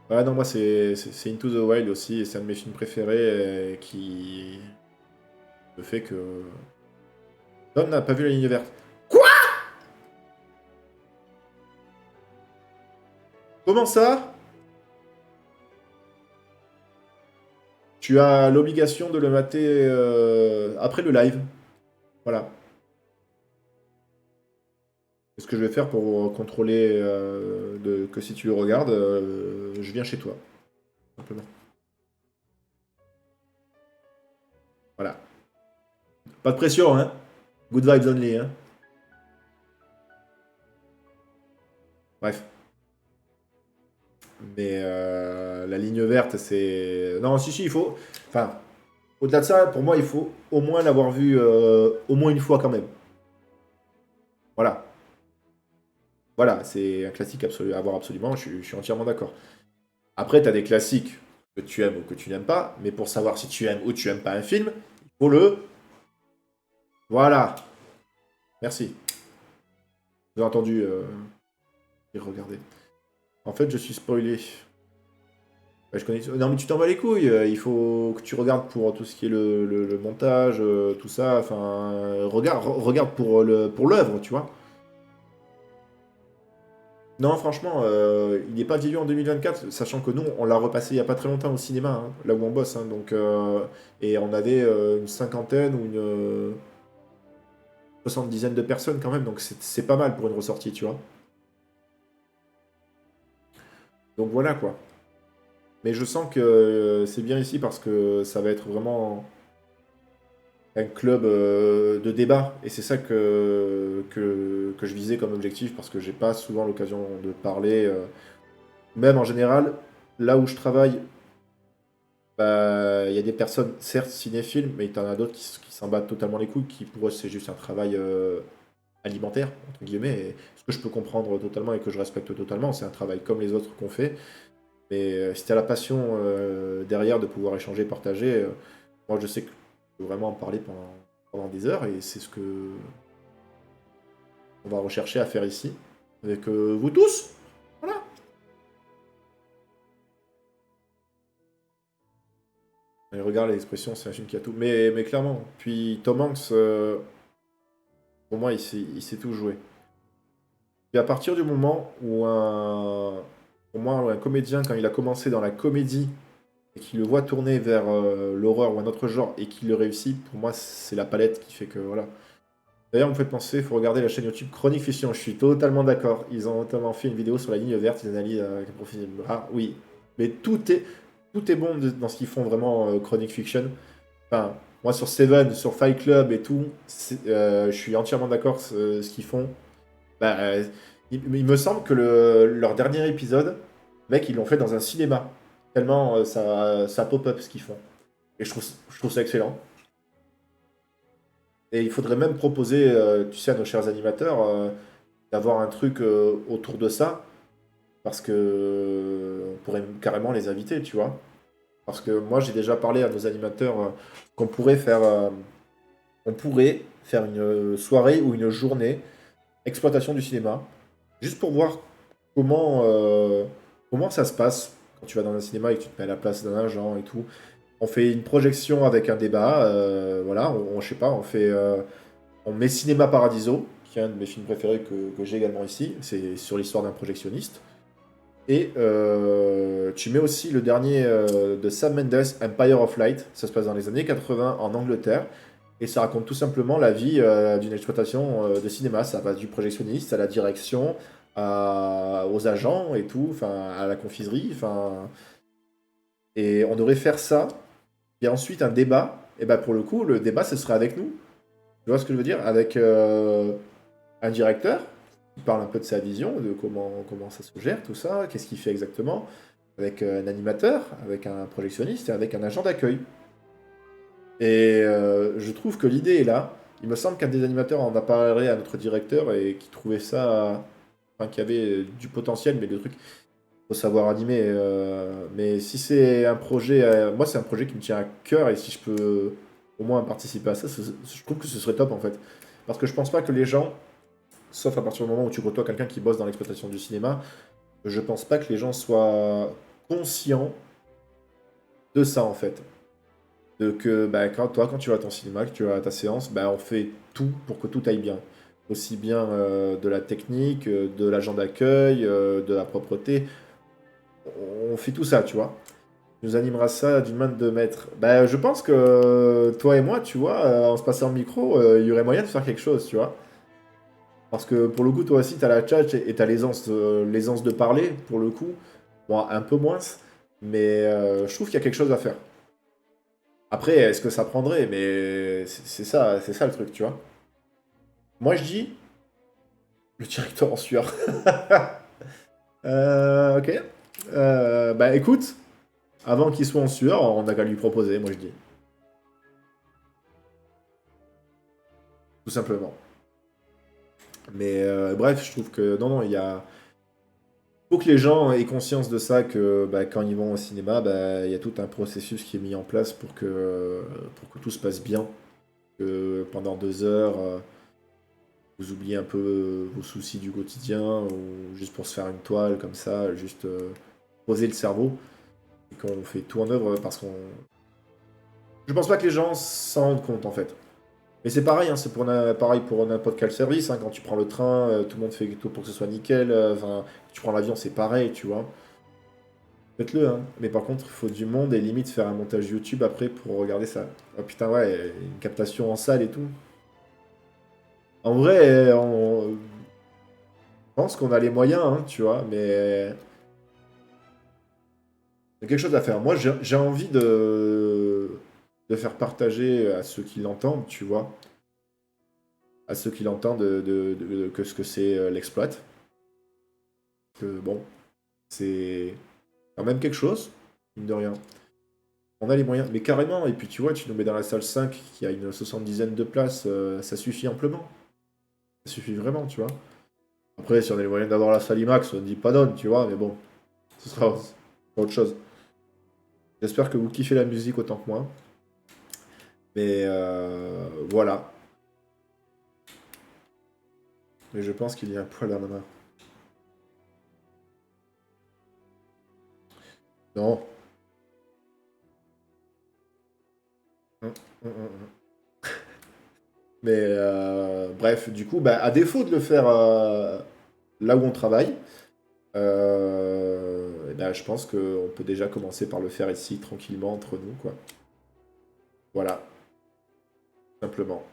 Ouais, non, moi, c'est Into the Wild aussi, et c'est un de mes films préférés qui. Le fait que. Tom n'a pas vu la ligne verte. Quoi? Comment ça? Tu as l'obligation de le mater après le live. Voilà. C'est ce que je vais faire pour contrôler que si tu le regardes, je viens chez toi. Simplement. Voilà. Pas de pression, hein. Good vibes only, hein. Bref. Mais la ligne verte, c'est... Non, si, il faut... Enfin, au-delà de ça, pour moi, il faut au moins l'avoir vu au moins une fois quand même. Voilà. Voilà, c'est un classique à voir absolument, je suis entièrement d'accord. Après, tu as des classiques que tu aimes ou que tu n'aimes pas, mais pour savoir si tu aimes ou tu aimes pas un film, il faut le... Voilà. Merci. Vous avez entendu regarder. En fait, je suis spoilé. Ouais, je connais... Non, mais tu t'en bats les couilles. Il faut que tu regardes pour tout ce qui est le montage, tout ça. Enfin, regarde pour l'œuvre, tu vois. Non, franchement, il n'est pas vieilli en 2024, sachant que nous, on l'a repassé il n'y a pas très longtemps au cinéma, hein, là où on bosse. Hein, donc, et on avait une cinquantaine ou une soixante-dizaine de personnes quand même, donc c'est pas mal pour une ressortie, tu vois. Donc voilà quoi. Mais je sens que c'est bien ici parce que ça va être vraiment un club de débat. Et c'est ça que je visais comme objectif parce que j'ai pas souvent l'occasion de parler. Même en général, là où je travaille, bah, il y a des personnes, certes cinéphiles, mais il y en a d'autres qui s'en battent totalement les couilles, qui pour eux c'est juste un travail alimentaire, entre guillemets. Et ce que je peux comprendre totalement et que je respecte totalement, c'est un travail comme les autres qu'on fait. Mais si tu as la passion derrière de pouvoir échanger, partager, moi je sais que je peux vraiment en parler pendant des heures et c'est ce que on va rechercher à faire ici avec vous tous. Voilà. Et regarde l'expression, c'est un film qui a tout. Mais clairement. Puis Tom Hanks, pour moi, il sait tout jouer. Et à partir du moment où pour moi, un comédien, quand il a commencé dans la comédie et qu'il le voit tourner vers l'horreur ou un autre genre et qu'il le réussit, pour moi, c'est la palette qui fait que voilà. D'ailleurs, vous me faites penser, il faut regarder la chaîne YouTube Chronique Fiction. Je suis totalement d'accord. Ils ont notamment fait une vidéo sur la ligne verte, ils analysent avec un profil. Ah oui, mais tout est bon dans ce qu'ils font vraiment Chronique Fiction. Enfin, moi sur Seven, sur Fight Club et tout, je suis entièrement d'accord ce qu'ils font. Bah, il me semble que leur dernier épisode, mec, ils l'ont fait dans un cinéma. Tellement ça pop-up ce qu'ils font. Et je trouve ça excellent. Et il faudrait même proposer, tu sais, à nos chers animateurs, d'avoir un truc autour de ça, parce que on pourrait carrément les inviter, tu vois. Parce que moi, j'ai déjà parlé à nos animateurs qu'on pourrait faire une soirée ou une journée exploitation du cinéma, juste pour voir comment ça se passe quand tu vas dans un cinéma et que tu te mets à la place d'un agent et tout. On fait une projection avec un débat, voilà, je sais pas, on met Cinéma Paradiso, qui est un de mes films préférés que j'ai également ici, c'est sur l'histoire d'un projectionniste. Et tu mets aussi le dernier de Sam Mendes, Empire of Light, ça se passe dans les années 80 en Angleterre, et ça raconte tout simplement la vie d'une exploitation de cinéma. Ça va du projectionniste à la direction, aux agents et tout, enfin à la confiserie, enfin. Et on devrait faire ça, et ensuite un débat. Et ben pour le coup, le débat ce serait avec nous. Tu vois ce que je veux dire? Avec un directeur qui parle un peu de sa vision, de comment ça se gère, tout ça, qu'est-ce qu'il fait exactement, avec un animateur, avec un projectionniste et avec un agent d'accueil. Et je trouve que l'idée est là. Il me semble qu'un des animateurs en a parlé à notre directeur et qui trouvait ça. Enfin, qu'il y avait du potentiel, mais le truc, faut savoir animer. Mais si c'est un projet. Moi, c'est un projet qui me tient à cœur et si je peux au moins participer à ça, je trouve que ce serait top en fait. Parce que je pense pas que les gens, sauf à partir du moment où tu côtoies quelqu'un qui bosse dans l'exploitation du cinéma, je pense pas que les gens soient conscients de ça en fait. De que bah, quand tu vas à ton cinéma, que tu vas à ta séance, bah, on fait tout pour que tout aille bien. Aussi bien de la technique, de l'agent d'accueil, de la propreté. On fait tout ça, tu vois. Tu nous animera ça d'une main de maître. Bah, je pense que toi et moi, tu vois, en se passant le micro, il y aurait moyen de faire quelque chose, tu vois. Parce que pour le coup, toi aussi, t'as la tchatch et t'as l'aisance de parler, pour le coup. Moi, un peu moins. Mais je trouve qu'il y a quelque chose à faire. Après, est-ce que ça prendrait? Mais c'est ça le truc, tu vois. Moi, je dis le directeur en sueur. Ok. Bah écoute, avant qu'il soit en sueur, on a qu'à lui proposer, moi je dis. Tout simplement. Mais bref, je trouve que non, non, il y a. Faut que les gens aient conscience de ça, que bah, quand ils vont au cinéma, bah, il y a tout un processus qui est mis en place pour que tout se passe bien. Que pendant 2 heures, vous oubliez un peu vos soucis du quotidien, ou juste pour se faire une toile comme ça, juste poser le cerveau, et qu'on fait tout en œuvre parce qu'on. Je pense pas que les gens s'en rendent compte en fait. Mais c'est pareil, hein, c'est pareil pour n'importe quel service, hein, quand tu prends le train, tout le monde fait tout pour que ce soit nickel, enfin, tu prends l'avion, c'est pareil, tu vois. Faites-le, hein. Mais par contre, il faut du monde et limite faire un montage YouTube après pour regarder ça. Ah putain, ouais, une captation en salle et tout. En vrai, on pense qu'on a les moyens, hein, tu vois, mais il y a quelque chose à faire. Moi, j'ai envie de faire partager à ceux qui l'entendent, tu vois, à ceux qui l'entendent que ce que c'est l'exploit. Que bon, c'est quand même quelque chose, mine de rien. On a les moyens, mais carrément, et puis tu vois, tu nous mets dans la salle 5 qui a une 70aine de places, ça suffit amplement. Ça suffit vraiment, tu vois. Après, si on a les moyens d'avoir la salle IMAX, on ne dit pas non, tu vois, mais bon, ce sera autre chose. J'espère que vous kiffez la musique autant que moi. Mais voilà. Mais je pense qu'il y a un poil à la main. Non. Hum, hum, hum. Mais bref, du coup, bah, à défaut de le faire là où on travaille, eh ben, je pense qu'on peut déjà commencer par le faire ici, tranquillement, entre nous, quoi. Voilà, simplement.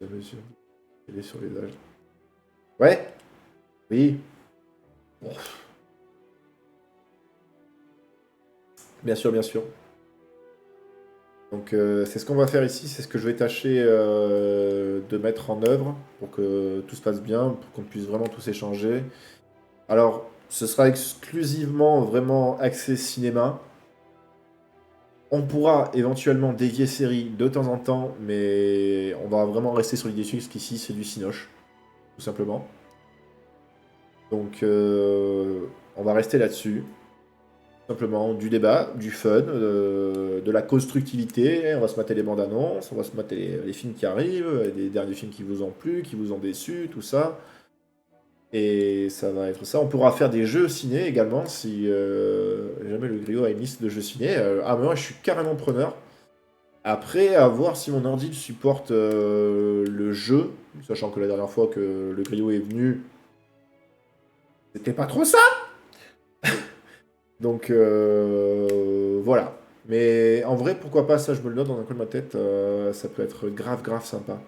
La mesure, elle est sur les âges. Ouais, oui, bon, bien sûr, bien sûr. Donc c'est ce qu'on va faire ici, c'est ce que je vais tâcher de mettre en œuvre pour que tout se passe bien, pour qu'on puisse vraiment tous échanger. Alors, ce sera exclusivement vraiment axé cinéma. On pourra éventuellement dévier série de temps en temps, mais on va vraiment rester sur l'idée fixe qu'ici c'est du cinoche, tout simplement. Donc on va rester là-dessus. Simplement du débat, du fun, de la constructivité. On va se mater les bandes annonces, on va se mater les films qui arrivent, les derniers films qui vous ont plu, qui vous ont déçu, tout ça. Et ça va être ça. On pourra faire des jeux ciné également si jamais le griot a une liste de jeux ciné. Ah, mais moi je suis carrément preneur. Après, à voir si mon ordi supporte le jeu, sachant que la dernière fois que le griot est venu, c'était pas trop ça. Donc voilà. Mais en vrai, pourquoi pas, ça je me le note dans un coin de ma tête, ça peut être grave grave sympa.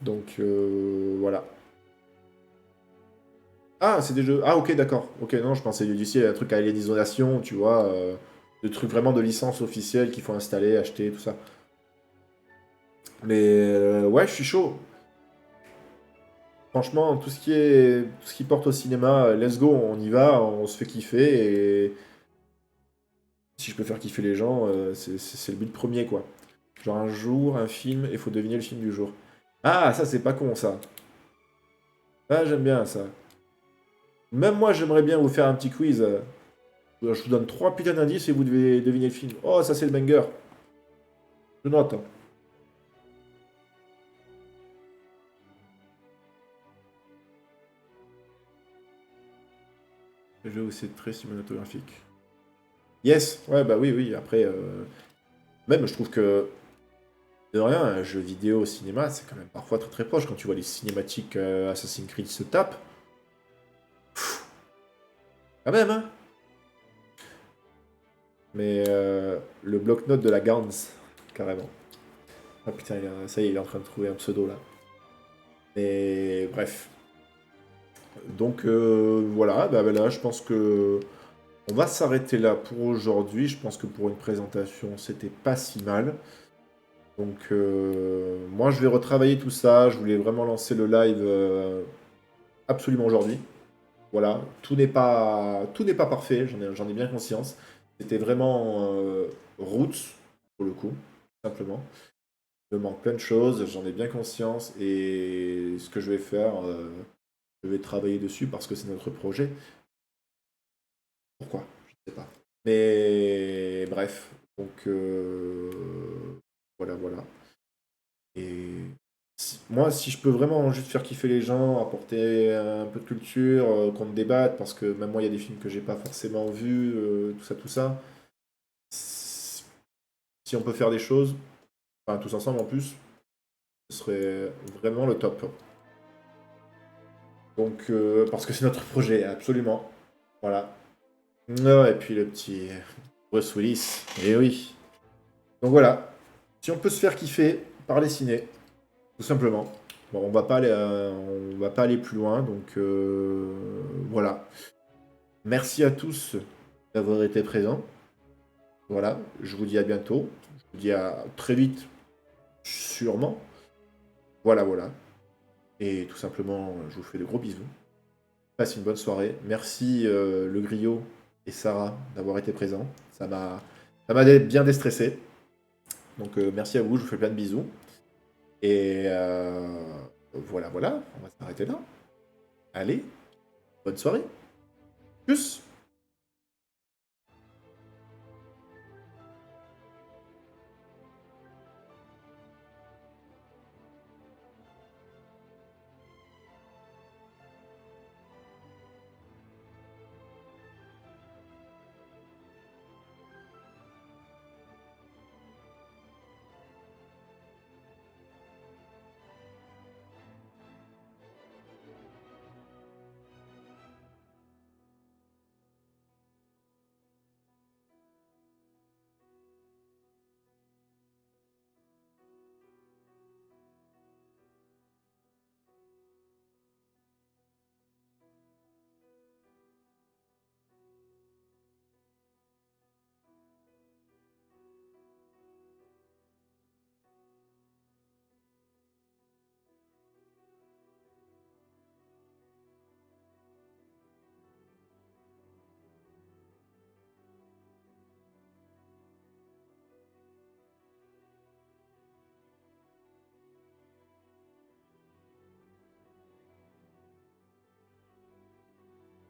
Donc voilà. Ah, c'est des jeux. Ah, ok, d'accord. Ok, non, je pensais du ciel, un truc à Alien Isolation, tu vois. Des trucs vraiment de licence officielle qu'il faut installer, acheter, tout ça. Mais ouais, je suis chaud. Franchement, tout ce qui porte au cinéma, let's go, on y va, on se fait kiffer. Et si je peux faire kiffer les gens, c'est le but premier, quoi. Genre un jour, un film, et il faut deviner le film du jour. Ah, ça, c'est pas con, ça. Ah, j'aime bien ça. Même moi, j'aimerais bien vous faire un petit quiz. Je vous donne trois putains d'indices et vous devez deviner le film. Oh, ça c'est le banger. Je note, hein. Le jeu aussi très cinématographique. Yes, ouais, bah oui, oui. Après, même je trouve que, de rien, un jeu vidéo au cinéma, c'est quand même parfois très très proche. Quand tu vois les cinématiques Assassin's Creed se tapent, quand même, hein. Mais le bloc-notes de la Gans, carrément. Ah putain, ça y est, il est en train de trouver un pseudo là. Mais bref. Donc voilà, bah, là je pense que on va s'arrêter là pour aujourd'hui. Je pense que pour une présentation, c'était pas si mal. Donc moi je vais retravailler tout ça. Je voulais vraiment lancer le live absolument aujourd'hui. Voilà, tout n'est pas parfait, j'en ai bien conscience. C'était vraiment roots pour le coup, simplement. Il me manque plein de choses, j'en ai bien conscience et ce que je vais faire, je vais travailler dessus parce que c'est notre projet. Pourquoi? Je ne sais pas. Mais bref, donc voilà, voilà. Et moi, si je peux vraiment juste faire kiffer les gens, apporter un peu de culture, qu'on débatte, parce que même moi, il y a des films que j'ai pas forcément vus, tout ça. Si on peut faire des choses, enfin tous ensemble en plus, ce serait vraiment le top. Donc, parce que c'est notre projet, absolument. Voilà. Ah, et puis le petit Bruce Willis. Eh oui. Donc voilà. Si on peut se faire kiffer par les ciné, tout simplement. Bon, on va pas aller plus loin, donc voilà. Merci à tous d'avoir été présents. Voilà, je vous dis à bientôt. Je vous dis à très vite, sûrement. Voilà, voilà. Et tout simplement, je vous fais de gros bisous. Passez une bonne soirée. Merci le griot et Sarah d'avoir été présents. Ça m'a bien déstressé. Donc merci à vous, je vous fais plein de bisous. Et voilà, voilà, on va s'arrêter là. Allez, bonne soirée. Tchuss.